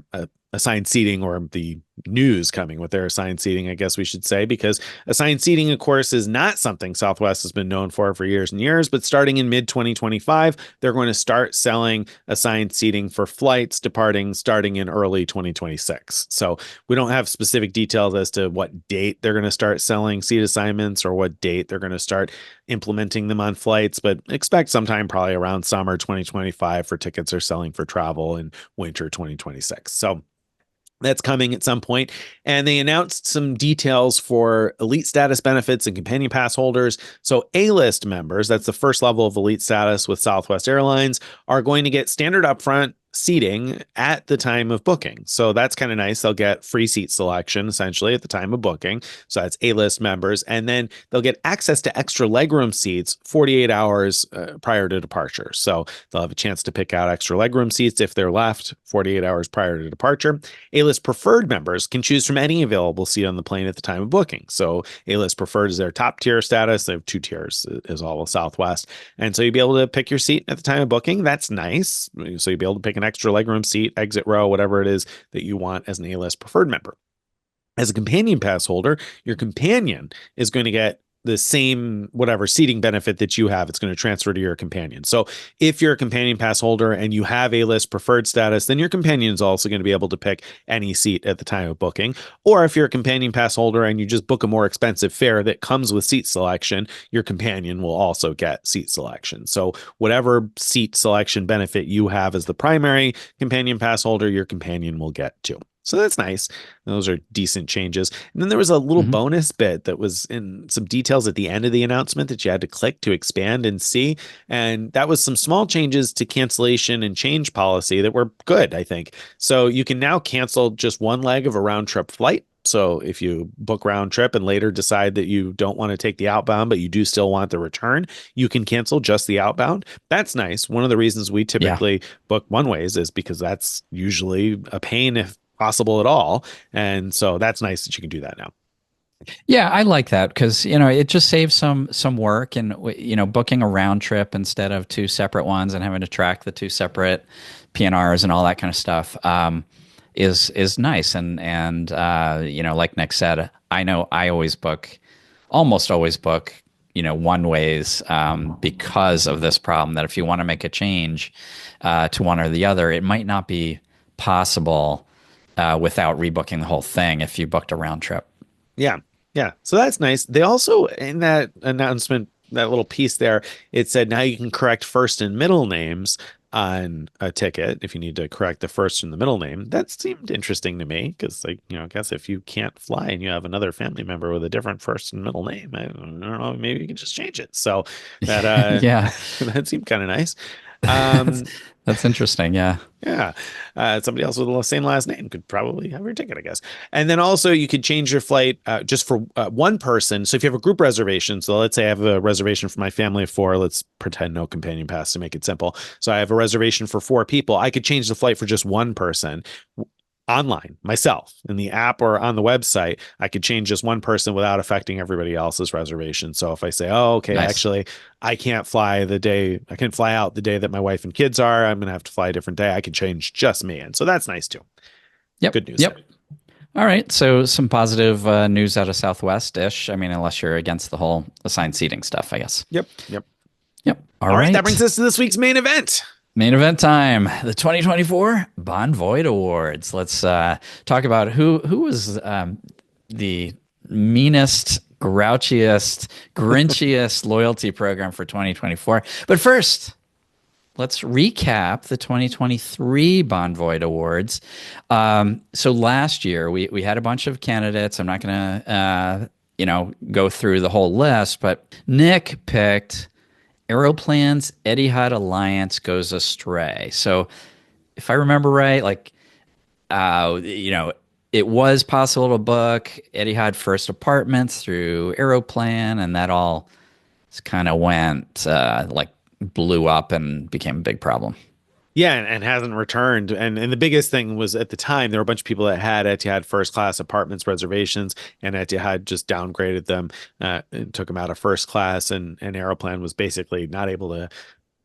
assigned seating, or the news coming with their assigned seating, I guess we should say, because assigned seating, of course, is not something Southwest has been known for years and years. But starting in mid 2025, they're going to start selling assigned seating for flights departing starting in early 2026. So we don't have specific details as to what date they're going to start selling seat assignments or what date they're going to start implementing them on flights, but expect sometime probably around summer 2025 for tickets are selling for travel in winter 2026. So that's coming at some point. And they announced some details for elite status benefits and companion pass holders. So A-list members, that's the first level of elite status with Southwest Airlines, are going to get standard upfront seating at the time of booking. So that's kind of nice. They'll get free seat selection essentially at the time of booking. So that's A-list members. And then they'll get access to extra legroom seats 48 hours prior to departure. So they'll have a chance to pick out extra legroom seats if they're left 48 hours prior to departure. A-list preferred members can choose from any available seat on the plane at the time of booking. So A-list preferred is their top tier status. They have 2 tiers is all of Southwest. And so you'll be able to pick your seat at the time of booking. That's nice. So you'll be able to pick an extra legroom seat, exit row, whatever it is that you want as an A-list preferred member. As a companion pass holder, your companion is going to get the same whatever seating benefit that you have. It's going to transfer to your companion. So if you're a companion pass holder and you have A-list preferred status, then your companion is also going to be able to pick any seat at the time of booking. Or if you're a companion pass holder and you just book a more expensive fare that comes with seat selection, your companion will also get seat selection. So whatever seat selection benefit you have as the primary companion pass holder, your companion will get too. So that's nice. Those are decent changes. And then there was a little bonus bit that was in some details at the end of the announcement that you had to click to expand and see. And that was some small changes to cancellation and change policy that were good, I think. So you can now cancel just one leg of a round trip flight. So if you book round trip and later decide that you don't want to take the outbound, but you do still want the return, you can cancel just the outbound. That's nice. One of the reasons we typically book one ways is because that's usually a pain if possible at all. And so that's nice that you can do that now. Yeah, I like that because, you know, it just saves some work and, you know, booking a round trip instead of 2 separate ones and having to track the 2 separate PNRs and all that kind of stuff is nice. And you know, like Nick said, I know I almost always book, you know, one ways because of this problem that if you want to make a change to one or the other, it might not be possible without rebooking the whole thing if you booked a round trip. Yeah. Yeah. So that's nice. They also, in that announcement, that little piece there, it said now you can correct first and middle names on a ticket if you need to correct the first and the middle name. That seemed interesting to me because, like, you know, I guess if you can't fly and you have another family member with a different first and middle name, I don't know, maybe you can just change it. So that, Yeah. that seemed kind of nice. That's interesting. Yeah. Yeah. Somebody else with the same last name could probably have your ticket, I guess. And then also you could change your flight just for one person. So if you have a group reservation, so let's say I have a reservation for my family of 4, let's pretend no companion pass to make it simple. So I have a reservation for 4 people. I could change the flight for just one person online myself in the app or on the website. I could change just one person without affecting everybody else's reservation. So if I say, oh, okay, Nice. actually I can't fly out the day that my wife and kids are, I'm going to have to fly a different day, I can change just me. And so that's nice too. Yep. Good news. Yep. All right. So some positive news out of Southwest-ish. I mean, unless you're against the whole assigned seating stuff, I guess. Yep. Yep. Yep. All right. That brings us to this week's main event. Main event time, the 2024 Bonvoyed Awards. Let's talk about who was the meanest, grouchiest, grinchiest loyalty program for 2024. But first, let's recap the 2023 Bonvoyed Awards. So last year, we had a bunch of candidates. I'm not going to go through the whole list, but Nick picked Aeroplan's Etihad Alliance Goes Astray. So if I remember right, it was possible to book Etihad First Apartments through Aeroplan, and that all kind of went blew up and became a big problem. Yeah, and hasn't returned. And the biggest thing was at the time, there were a bunch of people that had Etihad first class apartments reservations, and Etihad just downgraded them and took them out of first class. And Aeroplan was basically not able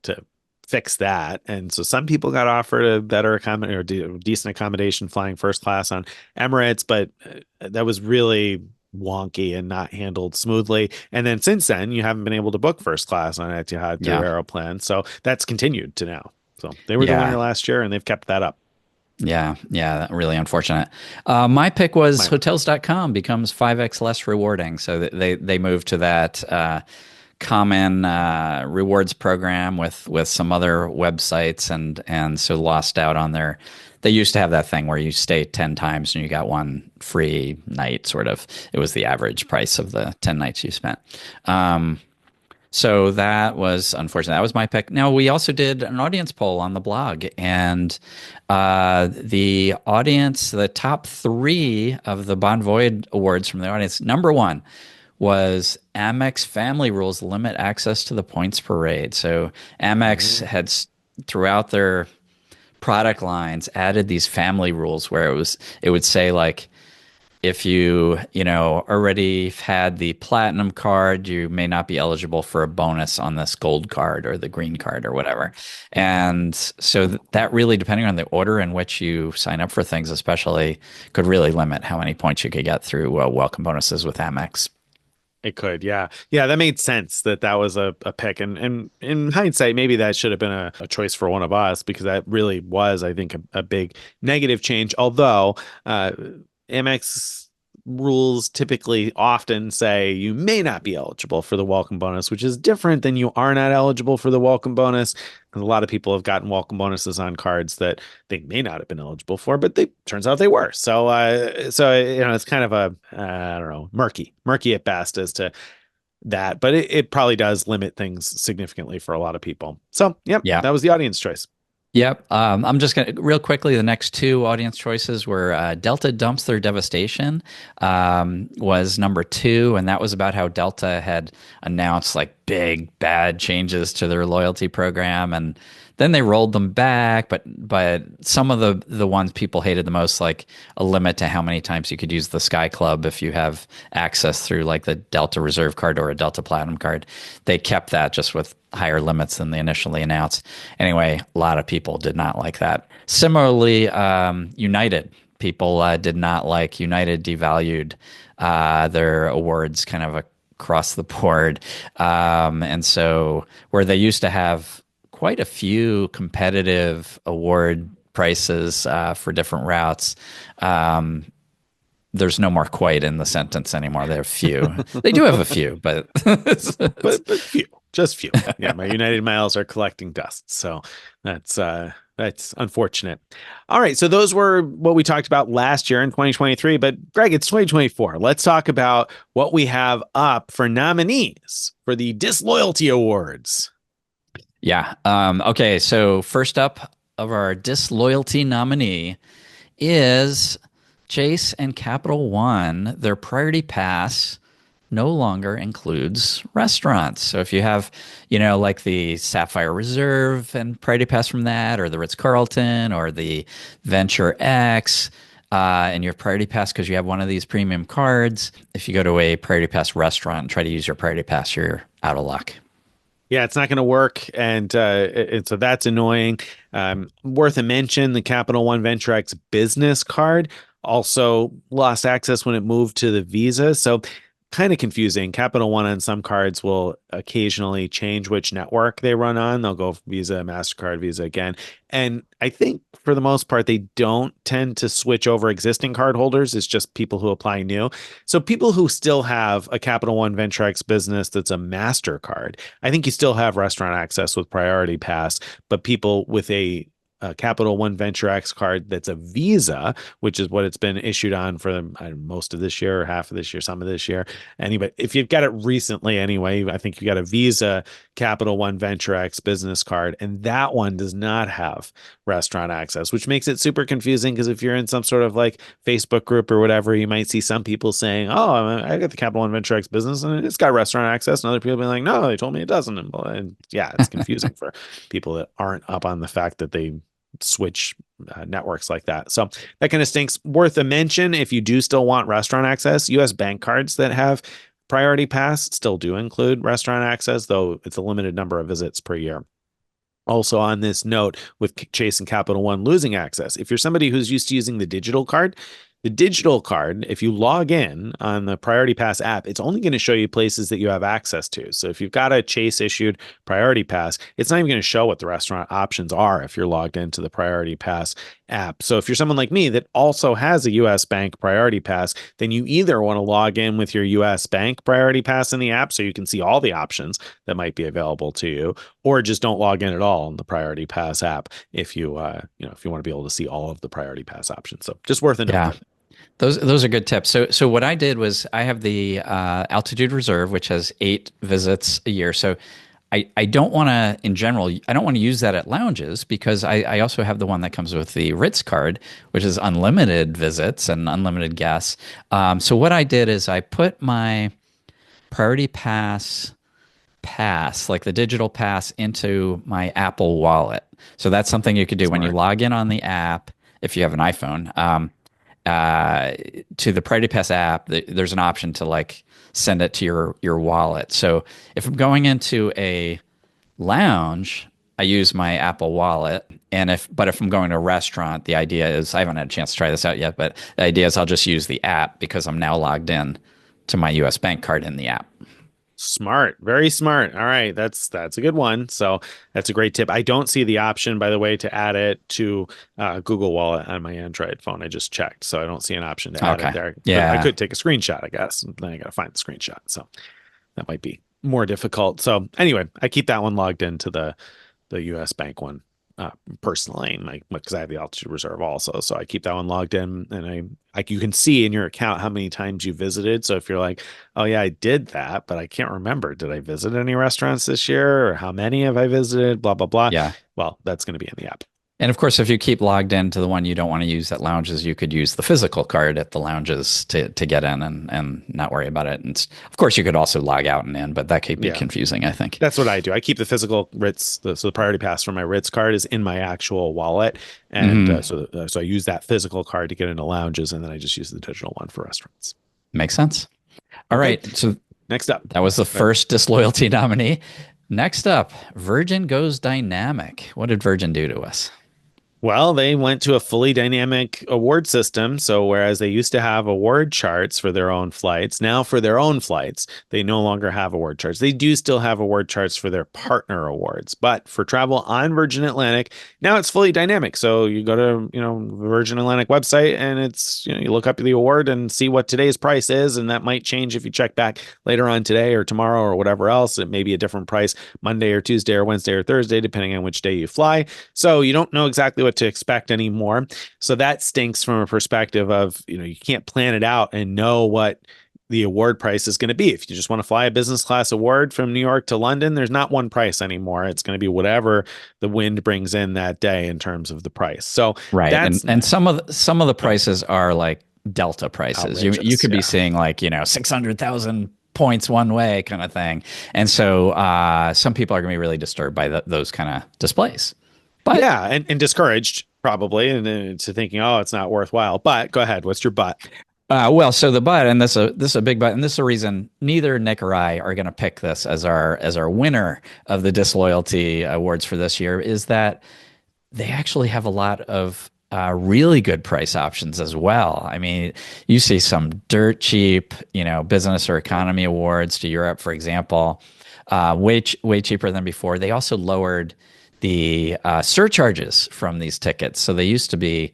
to fix that. And so some people got offered a better accommodation or decent accommodation flying first class on Emirates, but that was really wonky and not handled smoothly. And then since then, you haven't been able to book first class on Etihad through Yeah. Aeroplan. So that's continued to now. So they were the Yeah. winner last year and they've kept that up. Yeah, yeah, really unfortunate. My pick was My hotels.com becomes 5x less rewarding. So they moved to that common rewards program with some other websites and so lost out on their. They used to have that thing where you stay 10 times and you got one free night, sort of. It was the average price of the 10 nights you spent. So that was unfortunate. That was my pick. Now, we also did an audience poll on the blog, and the audience, the top three of the Bonvoyed awards from the audience, number one was Amex family rules limit access to the points parade. So Amex had throughout their product lines added these family rules where it would say like, if you already had the platinum card, you may not be eligible for a bonus on this gold card or the green card or whatever. And so that really, depending on the order in which you sign up for things, especially, could really limit how many points you could get through welcome bonuses with Amex. It could, yeah. Yeah, that made sense that was a pick. And in hindsight, maybe that should have been a choice for one of us because that really was, I think, a big negative change. Although Amex rules typically often say you may not be eligible for the welcome bonus, which is different than you are not eligible for the welcome bonus. Because a lot of people have gotten welcome bonuses on cards that they may not have been eligible for, but they turns out they were. So, it's kind of I don't know, murky at best as to that, but it probably does limit things significantly for a lot of people. So, yep, Yeah. that was the audience choice. Yep. I'm just going to real quickly. The next two audience choices were Delta dumps their devastation was number two. And that was about how Delta had announced like big bad changes to their loyalty program. And then they rolled them back. But some of the ones people hated the most, like a limit to how many times you could use the Sky Club if you have access through like the Delta Reserve card or a Delta Platinum card. They kept that just with higher limits than they initially announced. Anyway, a lot of people did not like that. Similarly, United people did not like. United devalued their awards kind of across the board. And so where they used to have quite a few competitive award prices for different routes, there's no more quite in the sentence anymore. There are few. They do have a few, but but few. Just few. Yeah, my United miles are collecting dust. So that's unfortunate. All right. So those were what we talked about last year in 2023. But Greg, it's 2024. Let's talk about what we have up for nominees for the Disloyalty Awards. Yeah. Okay. So first up of our Disloyalty nominee is Chase and Capital One. Their Priority Pass no longer includes restaurants. So if you have, like the Sapphire Reserve and Priority Pass from that, or the Ritz-Carlton, or the Venture X, and you have Priority Pass because you have one of these premium cards, if you go to a Priority Pass restaurant and try to use your Priority Pass, you're out of luck. Yeah, it's not going to work, and so that's annoying. Worth a mention, the Capital One Venture X business card also lost access when it moved to the Visa. So kind of confusing. Capital One on some cards will occasionally change which network they run on. They'll go Visa, MasterCard, Visa again. And I think for the most part, they don't tend to switch over existing card holders. It's just people who apply new. So people who still have a Capital One Venture X business that's a MasterCard, I think you still have restaurant access with Priority Pass, but people with a Capital One Venture X card that's a Visa, which is what it's been issued on for most of this year or half of this year, some of this year. Anyway, if you've got it recently anyway, I think you got a Visa Capital One Venture X business card, and that one does not have restaurant access, which makes it super confusing because if you're in some sort of like Facebook group or whatever, you might see some people saying, oh, I got the Capital One Venture X business and it's got restaurant access, and other people being like, no, they told me it doesn't. And yeah, it's confusing for people that aren't up on the fact that they switch networks like that. So that kind of stinks. Worth a mention, if you do still want restaurant access, US bank cards that have Priority Pass still do include restaurant access, though it's a limited number of visits per year. Also on this note, with Chase and Capital One losing access, if you're somebody who's used to using the digital card, if you log in on the Priority Pass app, it's only going to show you places that you have access to. So if you've got a Chase issued Priority Pass, it's not even going to show what the restaurant options are if you're logged into the Priority Pass app. So if you're someone like me that also has a US Bank Priority Pass, then you either want to log in with your US Bank Priority Pass in the app so you can see all the options that might be available to you, or just don't log in at all in the Priority Pass app if you if you want to be able to see all of the Priority Pass options. So just worth a note. Yeah. Those are good tips. So what I did was I have the Altitude Reserve, which has 8 visits a year. So I don't want to, in general, I don't want to use that at lounges because I also have the one that comes with the Ritz card, which is unlimited visits and unlimited guests. So what I did is I put my Priority pass, like the digital pass, into my Apple Wallet. So that's something you could do when you log in on the app, if you have an iPhone. To the Priority Pass app, there's an option to like send it to your wallet. So if I'm going into a lounge, I use my Apple Wallet, and if I'm going to a restaurant, the idea is I haven't had a chance to try this out yet, but the idea is I'll just use the app because I'm now logged in to my US Bank card in the app. Smart, very smart. All right, that's a good one. So that's a great tip. I don't see the option, by the way, to add it to Google Wallet on my Android phone. I just checked, so I don't see an option to add it there. Yeah, I could take a screenshot, I guess. Then I got to find the screenshot, so that might be more difficult. So anyway, I keep that one logged into the US Bank one personally, because I have the Altitude Reserve also, so I keep that one logged in, and you can see in your account how many times you visited. So if you're like, oh yeah, I did that, but I can't remember, did I visit any restaurants this year, or how many have I visited? Blah blah blah. yeah. Well, that's going to be in the app. And of course, if you keep logged into the one you don't want to use at lounges, you could use the physical card at the lounges to get in and not worry about it. And of course, you could also log out and in, but that could be confusing, I think. That's what I do. I keep the physical Ritz, so the Priority Pass for my Ritz card is in my actual wallet. And so I use that physical card to get into lounges, and then I just use the digital one for restaurants. Makes sense. All right. So next up. That was the first disloyalty nominee. Next up, Virgin goes dynamic. What did Virgin do to us? Well, they went to a fully dynamic award system. So whereas they used to have award charts for their own flights, now for their own flights, they no longer have award charts. They do still have award charts for their partner awards, but for travel on Virgin Atlantic, now it's fully dynamic. So you go to, Virgin Atlantic website, and it's, you look up the award and see what today's price is. And that might change if you check back later on today or tomorrow or whatever else. It may be a different price Monday or Tuesday or Wednesday or Thursday, depending on which day you fly. So you don't know exactly what to expect anymore. So that stinks from a perspective of, you can't plan it out and know what the award price is going to be. If you just want to fly a business class award from New York to London, there's not one price anymore. It's going to be whatever the wind brings in that day in terms of the price. So right. And some of the prices are like Delta prices. You could be seeing like, 600,000 points one way kind of thing. And so some people are going to be really disturbed by those kind of displays. But yeah, and discouraged probably, and to thinking, oh, it's not worthwhile. But go ahead, what's your but? So the but, and this is a big but, and this is a reason neither Nick or I are going to pick this as our winner of the disloyalty awards for this year, is that they actually have a lot of really good price options as well. I mean, you see some dirt cheap, business or economy awards to Europe, for example, way cheaper than before. They also lowered the surcharges from these tickets. So they used to be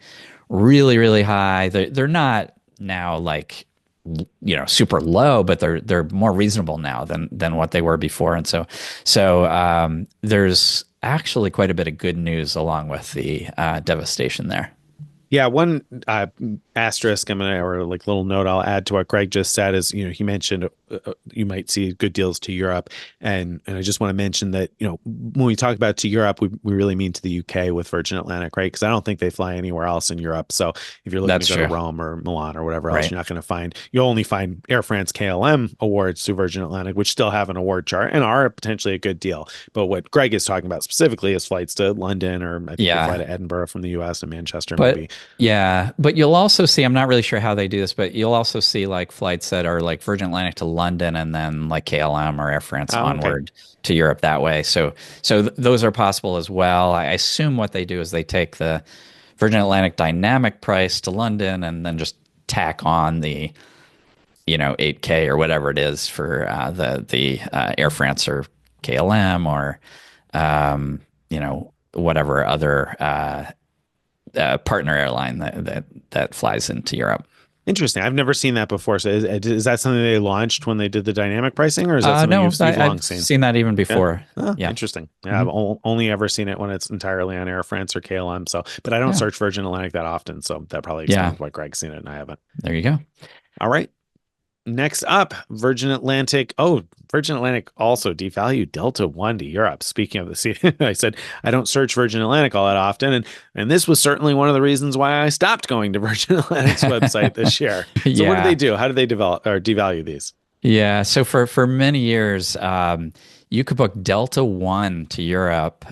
really, really high. They're not now like, super low, but they're more reasonable now than what they were before. And so there's actually quite a bit of good news along with the devastation there. Yeah, one asterisk or like little note I'll add to what Greg just said is, he mentioned you might see good deals to Europe, and I just want to mention that when we talk about to Europe, we really mean to the UK with Virgin Atlantic, right? Because I don't think they fly anywhere else in Europe. So if you're looking to go to Rome or Milan or whatever else, you're not going to you'll only find Air France KLM awards to Virgin Atlantic, which still have an award chart and are potentially a good deal. But what Greg is talking about specifically is flights to London, or I think they fly to Edinburgh from the US and Manchester maybe. Yeah, but you'll also see, I'm not really sure how they do this, but you'll also see like flights that are like Virgin Atlantic to London and then like KLM or Air France Oh, okay. onward to Europe that way. So those are possible as well. I assume what they do is they take the Virgin Atlantic dynamic price to London and then just tack on the, 8K or whatever it is for the Air France or KLM or whatever other partner airline that flies into Europe. Interesting. I've never seen that before. So is that something they launched when they did the dynamic pricing, or is that something No, you've long I've seen? seen that even Yeah. before. Oh, Yeah. interesting. Yeah, Hmm. I've only ever seen it when it's entirely on Air France or KLM. So, but I don't Yeah. search Virgin Atlantic that often. So that probably Yeah. explains why Greg's seen it and I haven't. There you go. All right. Next up, Virgin Atlantic. Oh, Virgin Atlantic also devalued Delta One to Europe. Speaking of the sea, I said I don't search Virgin Atlantic all that often, and this was certainly one of the reasons why I stopped going to Virgin Atlantic's website this year. So what did they Yeah. do? How did they develop or devalue these? Yeah. So for many years, you could book Delta One to Europe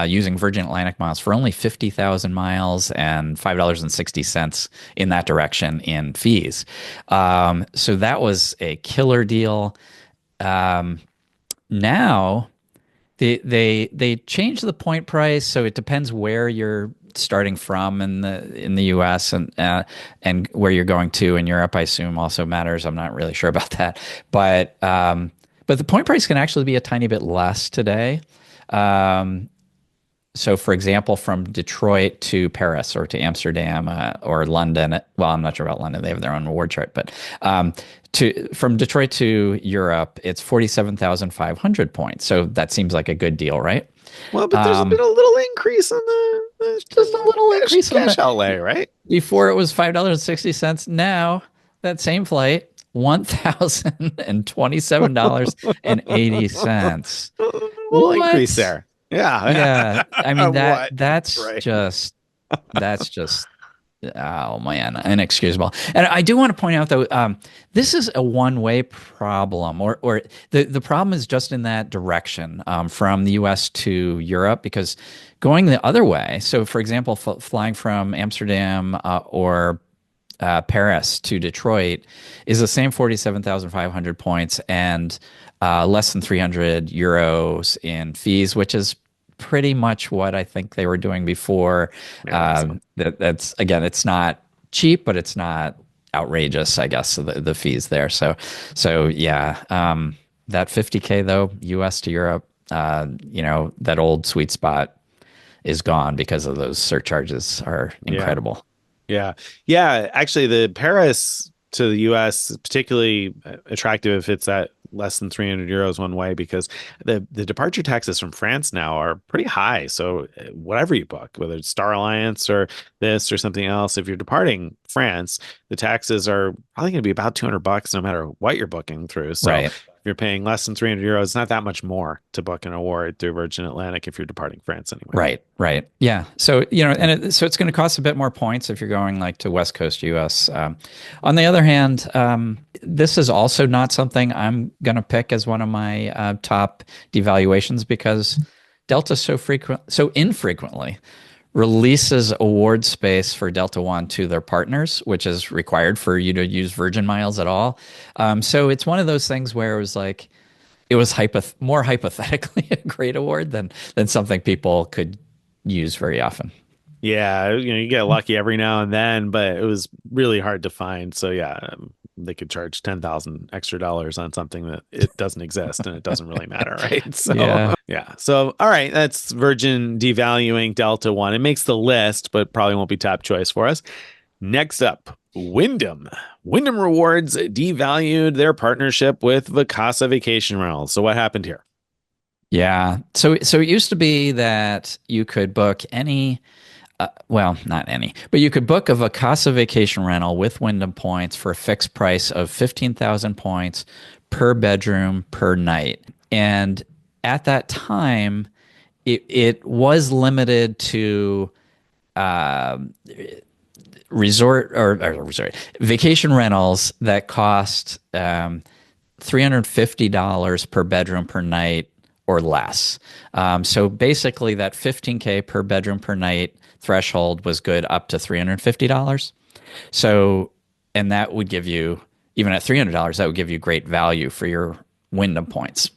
using Virgin Atlantic miles for only 50,000 miles and $5.60 in that direction in fees. So that was a killer deal. Um, Now they changed the point price, so it depends where you're starting from in the U.S. and where you're going to in Europe. I assume also matters. I'm not really sure about that, but the point price can actually be a tiny bit less today. Um, so, for example, from Detroit to Paris or to Amsterdam or London. Well, I'm not sure about London; they have their own reward chart. But to from Detroit to Europe, it's 47,500 points. So that seems like a good deal, right? Well, but there's been Um, a little increase on just a little increase on cash that. outlay, right? Before it was $5.60. Now that same flight, $1,027.80. A little increase What? there. Yeah. Yeah, I mean that What? that's Right. just oh man, inexcusable. And I do want to point out though, this is a one-way problem, or the problem is just in that direction from the U.S. to Europe, because going the other way. So, for example, flying from Amsterdam or Paris to Detroit is the same 47,500 points and less than 300 euros in fees, which is pretty much what I think they were doing before. Yeah. So, That's again, it's not cheap, but it's not outrageous, I guess, the fees there. So yeah, that 50K though, US to Europe, that old sweet spot is gone because of those surcharges are yeah. incredible. Yeah. Yeah. Actually, the Paris to the US is particularly attractive if it's at less than 300 euros one way, because the departure taxes from France now are pretty high. So whatever you book, whether it's Star Alliance or this or something else, if you're departing France, the taxes are probably going to be about 200 bucks no matter what you're booking through. So Right. if you're paying less than 300 euros, it's not that much more to book an award through Virgin Atlantic if you're departing France anyway. Right, right. Yeah. So, so it's going to cost a bit more points if you're going like to West Coast US. On the other hand, this is also not something I'm going to pick as one of my top devaluations because Delta so infrequently releases award space for Delta One to their partners, which is required for you to use Virgin miles at all. So it's one of those things where it was like, it was more hypothetically a great award than something people could use very often. Yeah, you get lucky every now and then, but it was really hard to find. So yeah, they could charge 10,000 extra dollars on something that it doesn't exist and it doesn't really matter, right? So Yeah. yeah. So all right, that's Virgin devaluing Delta One. It makes the list, but probably won't be top choice for us. Next up, Wyndham. Wyndham Rewards devalued their partnership with Vacasa Vacation Rentals. So what happened here? Yeah. So it used to be that you could book any well, not any, but you could book a Vacasa vacation rental with Wyndham points for a fixed price of 15,000 points per bedroom per night. And at that time, it was limited to uh, resort vacation rentals that cost $350 per bedroom per night or less. So basically, that 15K per bedroom per night threshold was good up to $350. So, and that would give you, even at $300, that would give you great value for your Wyndham points.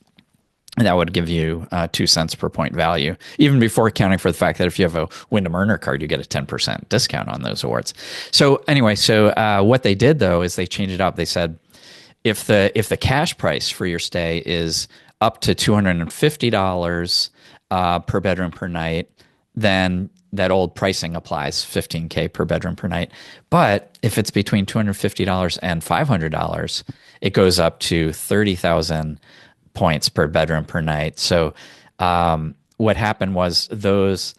And that would give you 2 cents per point value, even before accounting for the fact that if you have a Wyndham Earner card, you get a 10% discount on those awards. So anyway, what they did though is they changed it up. They said if the cash price for your stay is up to $250 per bedroom per night, then that old pricing applies, 15K per bedroom per night. But if it's between $250 and $500, it goes up to 30,000 points per bedroom per night. So what happened was those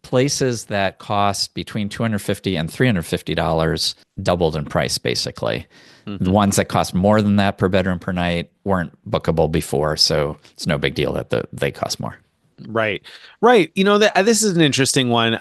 places that cost between $250 and $350 doubled in price, basically. Mm-hmm. The ones that cost more than that per bedroom per night weren't bookable before, so it's no big deal that they cost more. Right. This is an interesting one.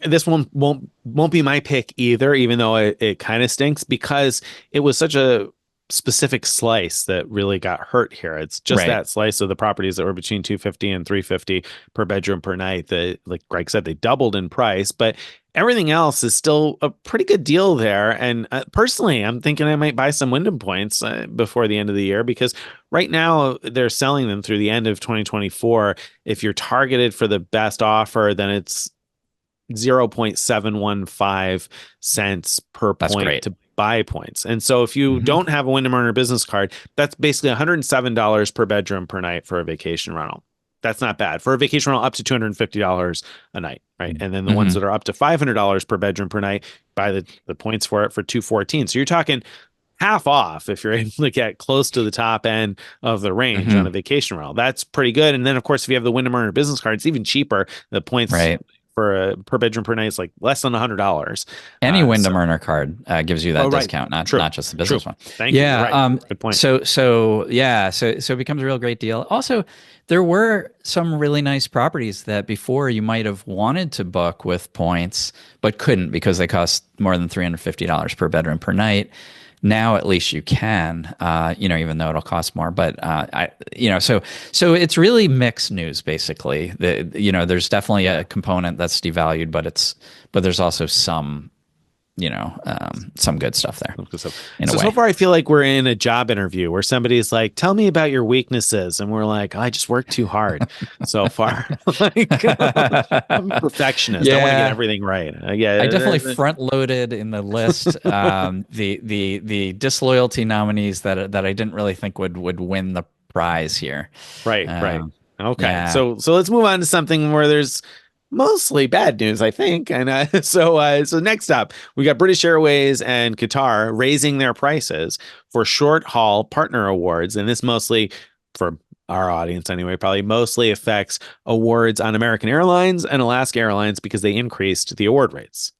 This one won't be my pick either, even though it kind of stinks because it was such a specific slice that really got hurt here. It's just that slice of the properties that were between 250 and 350 per bedroom per night that, like Greg said, they doubled in price, but everything else is still a pretty good deal there. And personally, I'm thinking I might buy some Wyndham points before the end of the year because right now they're selling them through the end of 2024. If you're targeted for the best offer, then it's 0.715 cents per point to buy points. And so if you don't have a Wyndham Earner business card, that's basically $107 per bedroom per night for a vacation rental. That's not bad for a vacation rental up to $250 a night, right? And then the ones that are up to $500 per bedroom per night, buy the points for it for $214. So you're talking half off if you're able to get close to the top end of the range on a vacation rental. That's pretty good. And then of course, if you have the Wyndham Earner business card, it's even cheaper. The points for per bedroom per night is like less than $100. Any Wyndham Earner card gives you that discount, not just the business one. Thank you. Right. Good point. So it becomes a real great deal. Also, there were some really nice properties that before you might have wanted to book with points, but couldn't because they cost more than $350 per bedroom per night. Now at least you can, even though it'll cost more. But so it's really mixed news basically. There's definitely a component that's devalued, but there's also some good stuff there. So far, I feel like we're in a job interview where somebody's like, "Tell me about your weaknesses," and we're like, "I just work too hard so far." I'm a perfectionist. I want to get everything right. I definitely front loaded in the list the disloyalty nominees that I didn't really think would win the prize here. Right. Okay. So let's move on to something where there's mostly bad news, I think. And so next up, we got British Airways and Qatar raising their prices for short haul partner awards. And this mostly, for our audience anyway, probably mostly affects awards on American Airlines and Alaska Airlines because they increased the award rates.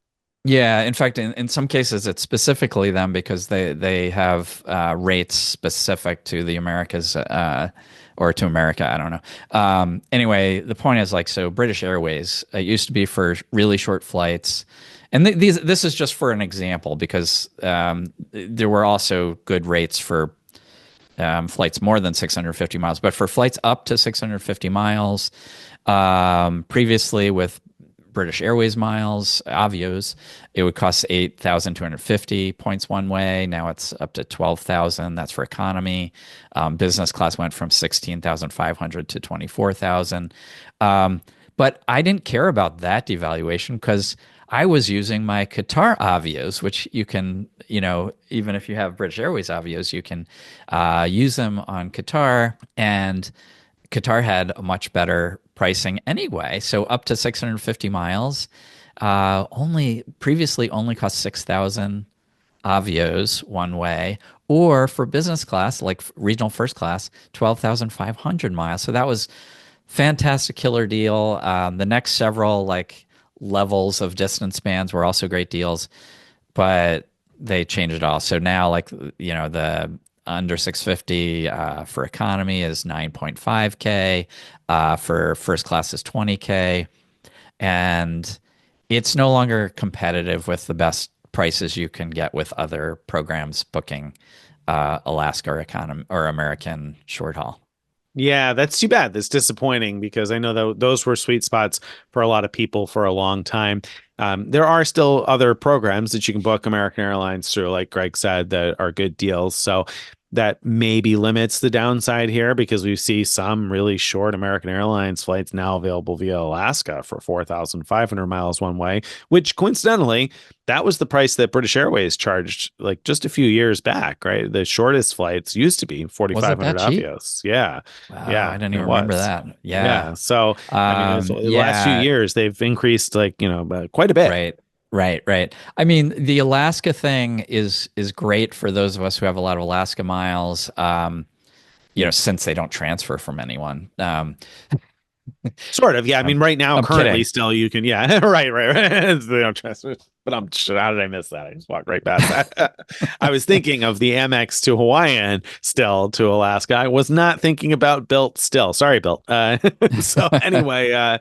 Yeah, in fact, in some cases, it's specifically them because they have rates specific to the Americas or to America. I don't know. Anyway, the point is so British Airways, it used to be for really short flights. And this is just for an example because there were also good rates for flights more than 650 miles. But for flights up to 650 miles, previously with British Airways miles, Avios, it would cost 8,250 points one way. Now it's up to 12,000. That's for economy. Business class went from 16,500 to 24,000. But I didn't care about that devaluation because I was using my Qatar Avios, which you can, even if you have British Airways Avios, you can use them on Qatar. And Qatar had a much better pricing anyway. So up to 650 miles, previously only cost 6,000 Avios one way, or for business class, like regional first class, 12,500 miles. So that was fantastic, killer deal. The next several levels of distance spans were also great deals, but they changed it all. So now the under 650 for economy is 9.5K. For first class is 20K. And it's no longer competitive with the best prices you can get with other programs booking Alaska or economy or American short haul. Yeah, that's too bad. That's disappointing because I know that those were sweet spots for a lot of people for a long time. There are still other programs that you can book American Airlines through, like Greg said, that are good deals. So that maybe limits the downside here because we see some really short American Airlines flights now available via Alaska for 4,500 miles one way, which coincidentally, that was the price that British Airways charged like just a few years back, right? The shortest flights used to be Was it 4,500 that cheap? Avios. Yeah. Wow, I Yeah, didn't it even remember was. that. Yeah. Yeah. So, I mean, the last few Yeah, years, they've increased like, quite a bit. right. Right, right. I mean, the Alaska thing is great for those of us who have a lot of Alaska miles. Since they don't transfer from anyone. Sort of. Yeah. I I'm mean, right now, I'm currently kidding. still you can, yeah, right. They don't trust me. But how did I miss that? I just walked right past that. I was thinking of the Amex to Hawaiian still to Alaska. I was not thinking about Bilt still. Sorry, Bilt. So anyway,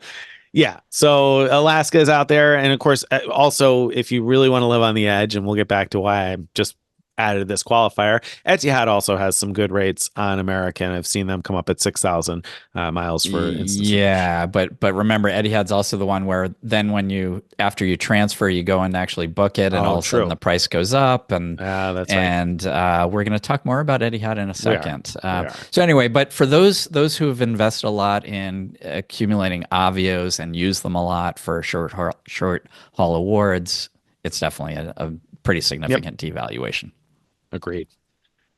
yeah. So Alaska is out there. And of course, also, if you really want to live on the edge, and we'll get back to why I just added this qualifier, Etihad also has some good rates on American. I've seen them come up at 6,000 miles for instance. Yeah, but remember, Etihad's also the one where then when after you transfer, you go and actually book it, and all Oh, of a sudden true. the price goes up, and That's right. we're going to talk more about Etihad in a We are. second. We are. So anyway, but for those who have invested a lot in accumulating Avios and use them a lot for short haul awards, it's definitely a pretty Yep. significant devaluation. Agreed.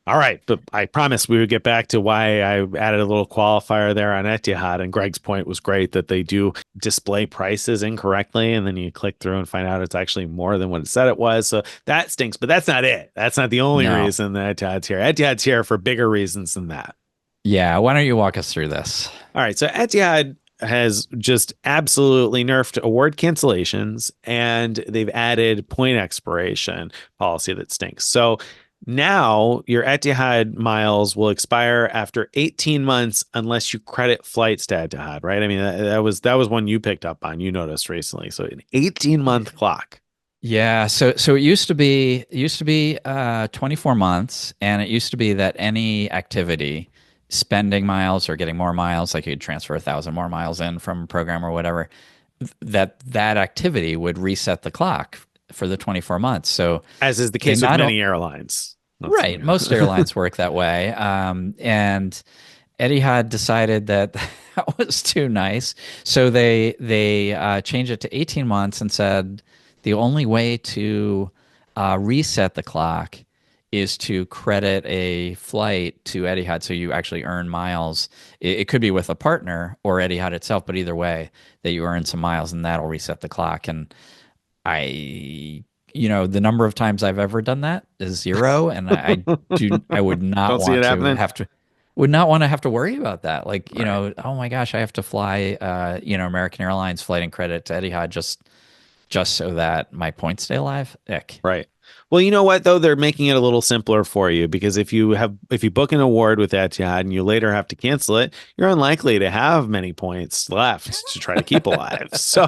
All right, but I promised we would get back to why I added a little qualifier there on Etihad. And Greg's point was great that they do display prices incorrectly, and then you click through and find out it's actually more than what it said it was. So that stinks, but that's not it. That's not the only No. reason that Etihad's here. Etihad's here for bigger reasons than that. Yeah, why don't you walk us through this? All right, so Etihad has just absolutely nerfed award cancellations, and they've added point expiration policy that stinks. So now your Etihad miles will expire after 18 months unless you credit flights to Etihad, right? I mean, that was one you picked up on, you noticed recently. So an 18-month clock. Yeah, so it used to be 24 months, and it used to be that any activity, spending miles or getting more miles, like you'd transfer 1,000 more miles in from a program or whatever, that activity would reset the clock for the 24 months. So As is the they case with not o- many airlines. right, most airlines work that way, and Etihad decided that that was too nice, so they changed it to 18 months and said the only way to reset the clock is to credit a flight to Etihad, so you actually earn miles. It could be with a partner or Etihad itself, but either way, that you earn some miles, and that'll reset the clock. And the number of times I've ever done that is zero, and I would not Don't see it want to happening. have to worry about that. Like, oh my gosh, I have to fly, American Airlines flight and credit to Etihad just so that my points stay alive. Ick. Right. Well, you know what though? They're making it a little simpler for you because if you book an award with Etihad and you later have to cancel it, you're unlikely to have many points left to try to keep alive. So,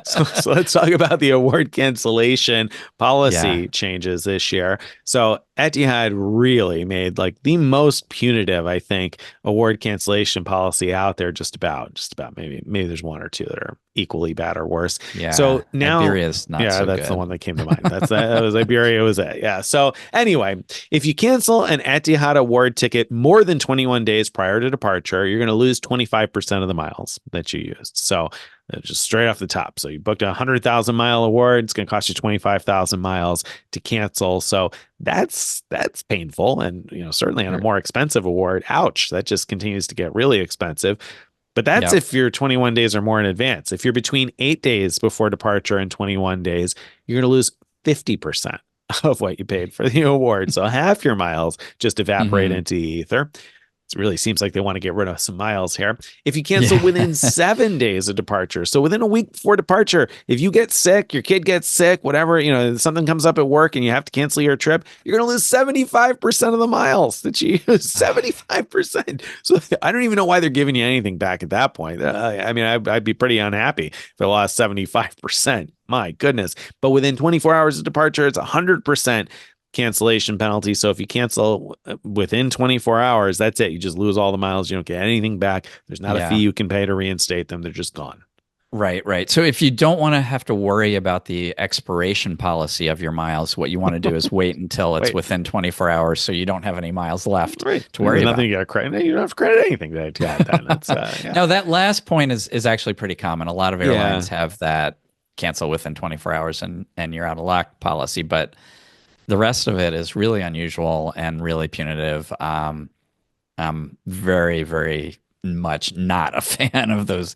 so let's talk about the award cancellation Yeah. policy changes this year. So Etihad really made like the most punitive, I think, award cancellation policy out there. Just about. Maybe there's one or two that are equally bad or worse. Yeah. So now, Iberia is not yeah, so that's the good. one that came to mind. That was Iberia was it. Yeah. So anyway, if you cancel an Etihad award ticket more than 21 days prior to departure, you're going to lose 25% of the miles that you used. So just straight off the top. So you booked a 100,000 mile award. It's going to cost you 25,000 miles to cancel. So that's painful. And, certainly on a more expensive award, ouch, that just continues to get really expensive. But that's Yep. if you're 21 days or more in advance. If you're between 8 days before departure and 21 days, you're going to lose 50% of what you paid for the award. So half your miles just evaporate Hmm. into the ether. It really seems like they want to get rid of some miles here. If you cancel within Yeah. 7 days of departure, so within a week before departure, if you get sick, your kid gets sick, whatever, something comes up at work and you have to cancel your trip, you're going to lose 75% of the miles that you use. 75%. So I don't even know why they're giving you anything back at that point. I mean, I'd be pretty unhappy if I lost 75%. My goodness. But within 24 hours of departure, it's 100%. cancellation penalty. So if you cancel within 24 hours, that's it. You just lose all the miles. You don't get anything back. There's not a fee Yeah. you can pay to reinstate them. They're just gone. Right, right. So if you don't want to have to worry about the expiration policy of your miles, what you want to do is wait until it's Wait, within 24 hours so you don't have any miles left right. to worry There's about. nothing you got to credit. You don't have to credit anything that you got then. That's, yeah. No, that last point is actually pretty common. A lot of Yeah. airlines have that cancel within 24 hours and you're out of luck policy, but the rest of it is really unusual and really punitive. I'm very, very much not a fan of those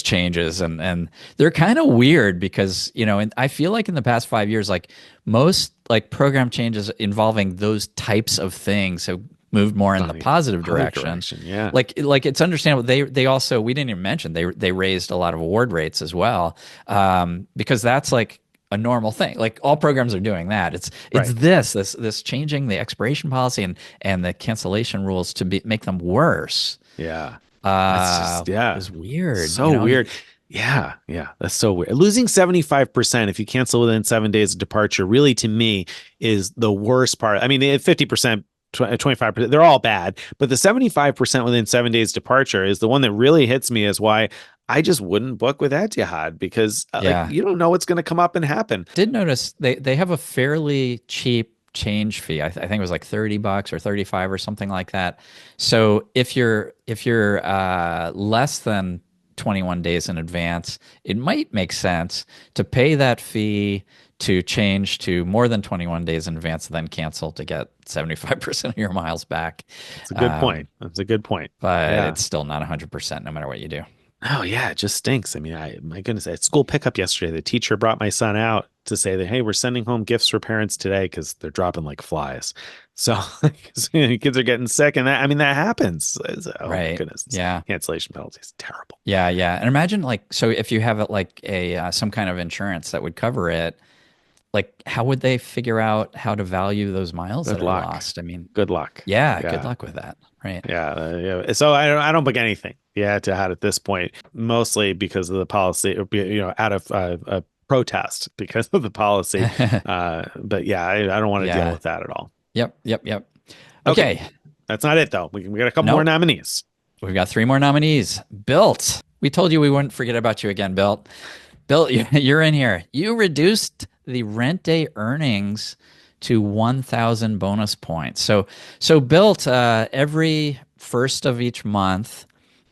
changes, and they're kind of weird because and I feel like in the past 5 years, like most like program changes involving those types of things have moved more in the positive direction. Yeah. Like it's understandable. They also, we didn't even mention, they raised a lot of award rates as well, because that's like a normal thing. Like all programs are doing that. It's Right. this changing the expiration policy and the cancellation rules to make them worse. Yeah. That's just, yeah. It's weird. So weird. Yeah. Yeah. That's so weird. Losing 75% if you cancel within 7 days of departure, really to me is the worst part. I mean, 50%, 25%, they're all bad, but the 75% within 7 days departure is the one that really hits me, is why I just wouldn't book with Etihad, because like, you don't know what's going to come up and happen. Did notice they have a fairly cheap change fee. I think it was like $30 or 35 or something like that. So if you're less than 21 days in advance, it might make sense to pay that fee to change to more than 21 days in advance and then cancel to get 75% of your miles back. That's a good point. That's a good point. But it's still not 100% no matter what you do. Oh yeah, it just stinks. I mean, my goodness, at school pickup yesterday, the teacher brought my son out to say that, hey, we're sending home gifts for parents today because they're dropping like flies. So kids are getting sick, and that happens. Oh my goodness, cancellation penalties, terrible. Yeah, and imagine so if you have like a some kind of insurance that would cover it, like how would they figure out how to value those miles that are lost? I mean, good luck. Yeah, good luck with that. Right. Yeah. So I don't book anything. Yeah, Etihad at this point, mostly because of the policy, out of a protest because of the policy. But yeah, I don't want to deal with that at all. Yep. Okay. That's not it though. We got a couple more nominees. We've got 3 more nominees. Bilt. We told you we wouldn't forget about you again, Bilt. Bilt, you're in here. You reduced the rent day earnings to 1,000 bonus points. So Bilt, every first of each month,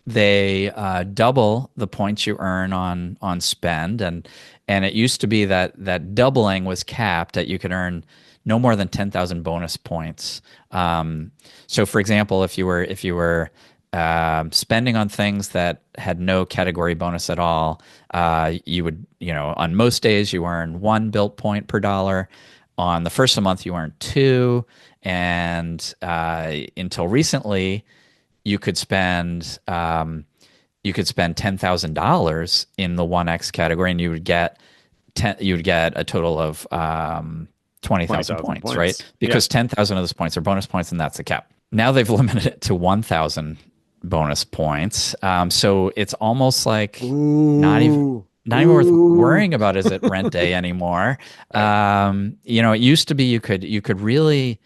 they double the points you earn on spend, and it used to be that doubling was capped, that you could earn no more than 10,000 bonus points. So, for example, if you were spending on things that had no category bonus at all, you would, on most days you earn 1 Bilt point per dollar. On the first of the month, you earn 2, and until recently, you could spend $10,000 in the 1X category, and you would get a total of 20,000 points, right? Because 10,000 of those points are bonus points, and that's the cap. Now they've limited it to 1,000 bonus points, so it's almost like not even worth worrying about, is it rent day anymore? It used to be you could really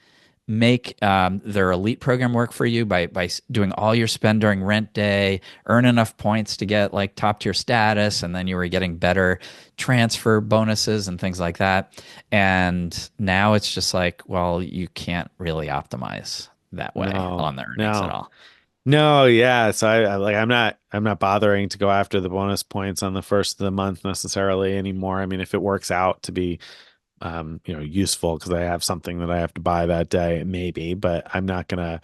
make their elite program work for you by doing all your spend during rent day, earn enough points to get like top tier status, and then you were getting better transfer bonuses and things like that. And now it's just like, well, you can't really optimize that way on the earnings at all. No, yeah. So I'm not bothering to go after the bonus points on the first of the month necessarily anymore. I mean, if it works out to be useful because I have something that I have to buy that day, maybe, but I'm not gonna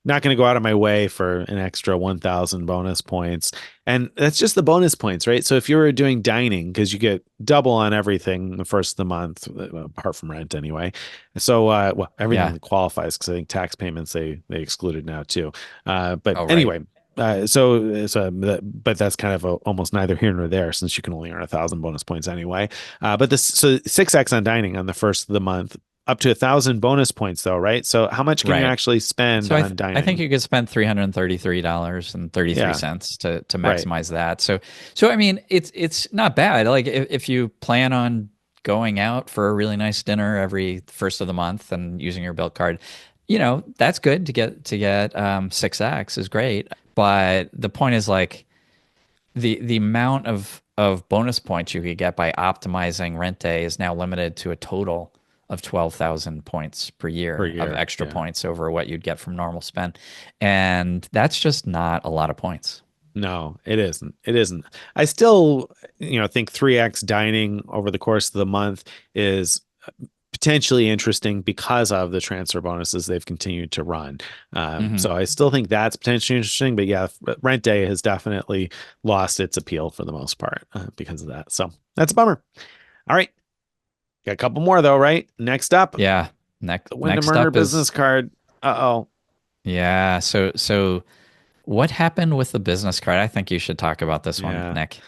go out of my way for an extra 1,000 bonus points. And that's just the bonus points, right? So if you were doing dining, because you get double on everything the first of the month, apart from rent anyway. So, everything that qualifies, because I think tax payments, they excluded now too. Anyway, but that's kind of almost neither here nor there, since you can only earn 1,000 bonus points anyway. So 6X on dining on the first of the month, up to 1,000 bonus points though, right? So how much can you actually spend on dining? I think you could spend $333.33 to maximize that. So I mean, it's not bad. Like if you plan on going out for a really nice dinner every first of the month and using your Bilt card, that's good to get 6x is great. But the point is like the amount of bonus points you could get by optimizing rent day is now limited to a total of 12,000 points per per year of year. extra Yeah. points over what you'd get from normal spend. And that's just not a lot of points. No, it isn't. It isn't. I still, think 3x dining over the course of the month is potentially interesting because of the transfer bonuses they've continued to run. Hmm. So I still think that's potentially interesting. But yeah, rent day has definitely lost its appeal for the most part because of that. So that's a bummer. All right. Got a couple more though, right? Next up, Yeah. Next the Wyndham next Earner up is business card. Uh-oh. yeah. So what happened with the business card? I think you should talk about this one, Yeah. Nick.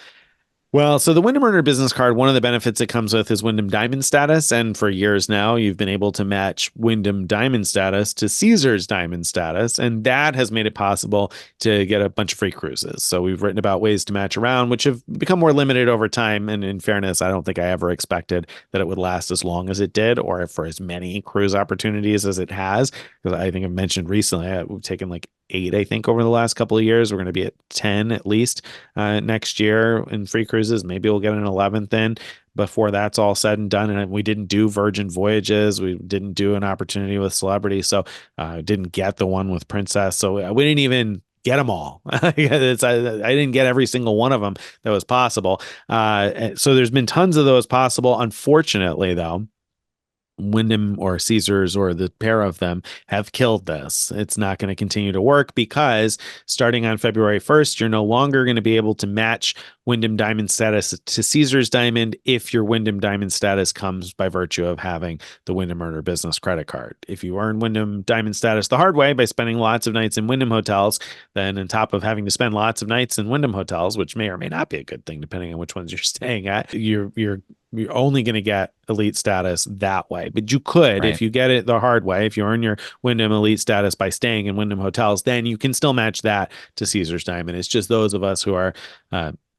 Well, so the Wyndham Earner business card, one of the benefits it comes with is Wyndham Diamond status. And for years now, you've been able to match Wyndham Diamond status to Caesars Diamond status. And that has made it possible to get a bunch of free cruises. So we've written about ways to match around, which have become more limited over time. And in fairness, I don't think I ever expected that it would last as long as it did or for as many cruise opportunities as it has. Because I think I've mentioned recently, we've taken like 8, I think, over the last couple of years. We're going to be at 10 at least next year in free cruises. Maybe we'll get an 11th in before that's all said and done. And we didn't do Virgin Voyages. We didn't do an opportunity with Celebrity. So didn't get the one with Princess. So we didn't even get them all. I didn't get every single one of them that was possible. So there's been tons of those possible. Unfortunately, though, Wyndham or Caesars or the pair of them have killed this. It's not going to continue to work because starting on February 1st, you're no longer going to be able to match Wyndham Diamond status to Caesars Diamond if your Wyndham Diamond status comes by virtue of having the Wyndham Earner Business Credit Card. If you earn Wyndham Diamond status the hard way by spending lots of nights in Wyndham hotels, then on top of having to spend lots of nights in Wyndham hotels, which may or may not be a good thing depending on which ones you're staying at, you're only going to get elite status that way. But you could, if Right. you get it the hard way, if you earn your Wyndham elite status by staying in Wyndham hotels, then you can still match that to Caesars Diamond. It's just those of us who are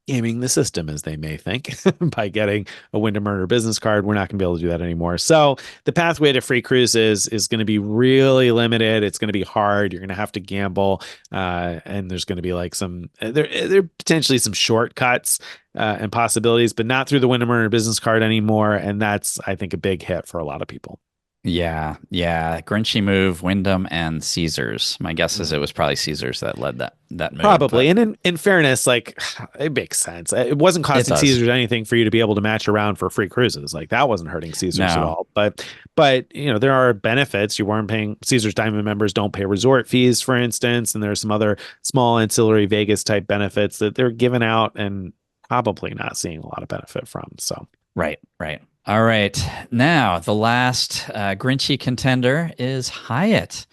gaming the system, as they may think, by getting a Wyndham Earner business card. We're not going to be able to do that anymore. So the pathway to free cruises is going to be really limited. It's going to be hard. You're going to have to gamble, and there's going to be like there potentially some shortcuts and possibilities, but not through the Wyndham Earner business card anymore. And that's, I think, a big hit for a lot of people. Yeah, yeah. Grinchy move, Wyndham and Caesars. My guess is it was probably Caesars that led that move, Probably. but And in fairness, like it makes sense. It wasn't it costing does. Caesars anything for you to be able to match around for free cruises. Like that wasn't hurting Caesars at No. all. But there are benefits. You weren't paying Caesars Diamond members don't pay resort fees, for instance, and there's some other small ancillary Vegas type benefits that they're giving out and probably not seeing a lot of benefit from. So Right, right. All right. Now, the last Grinchy contender is Hyatt.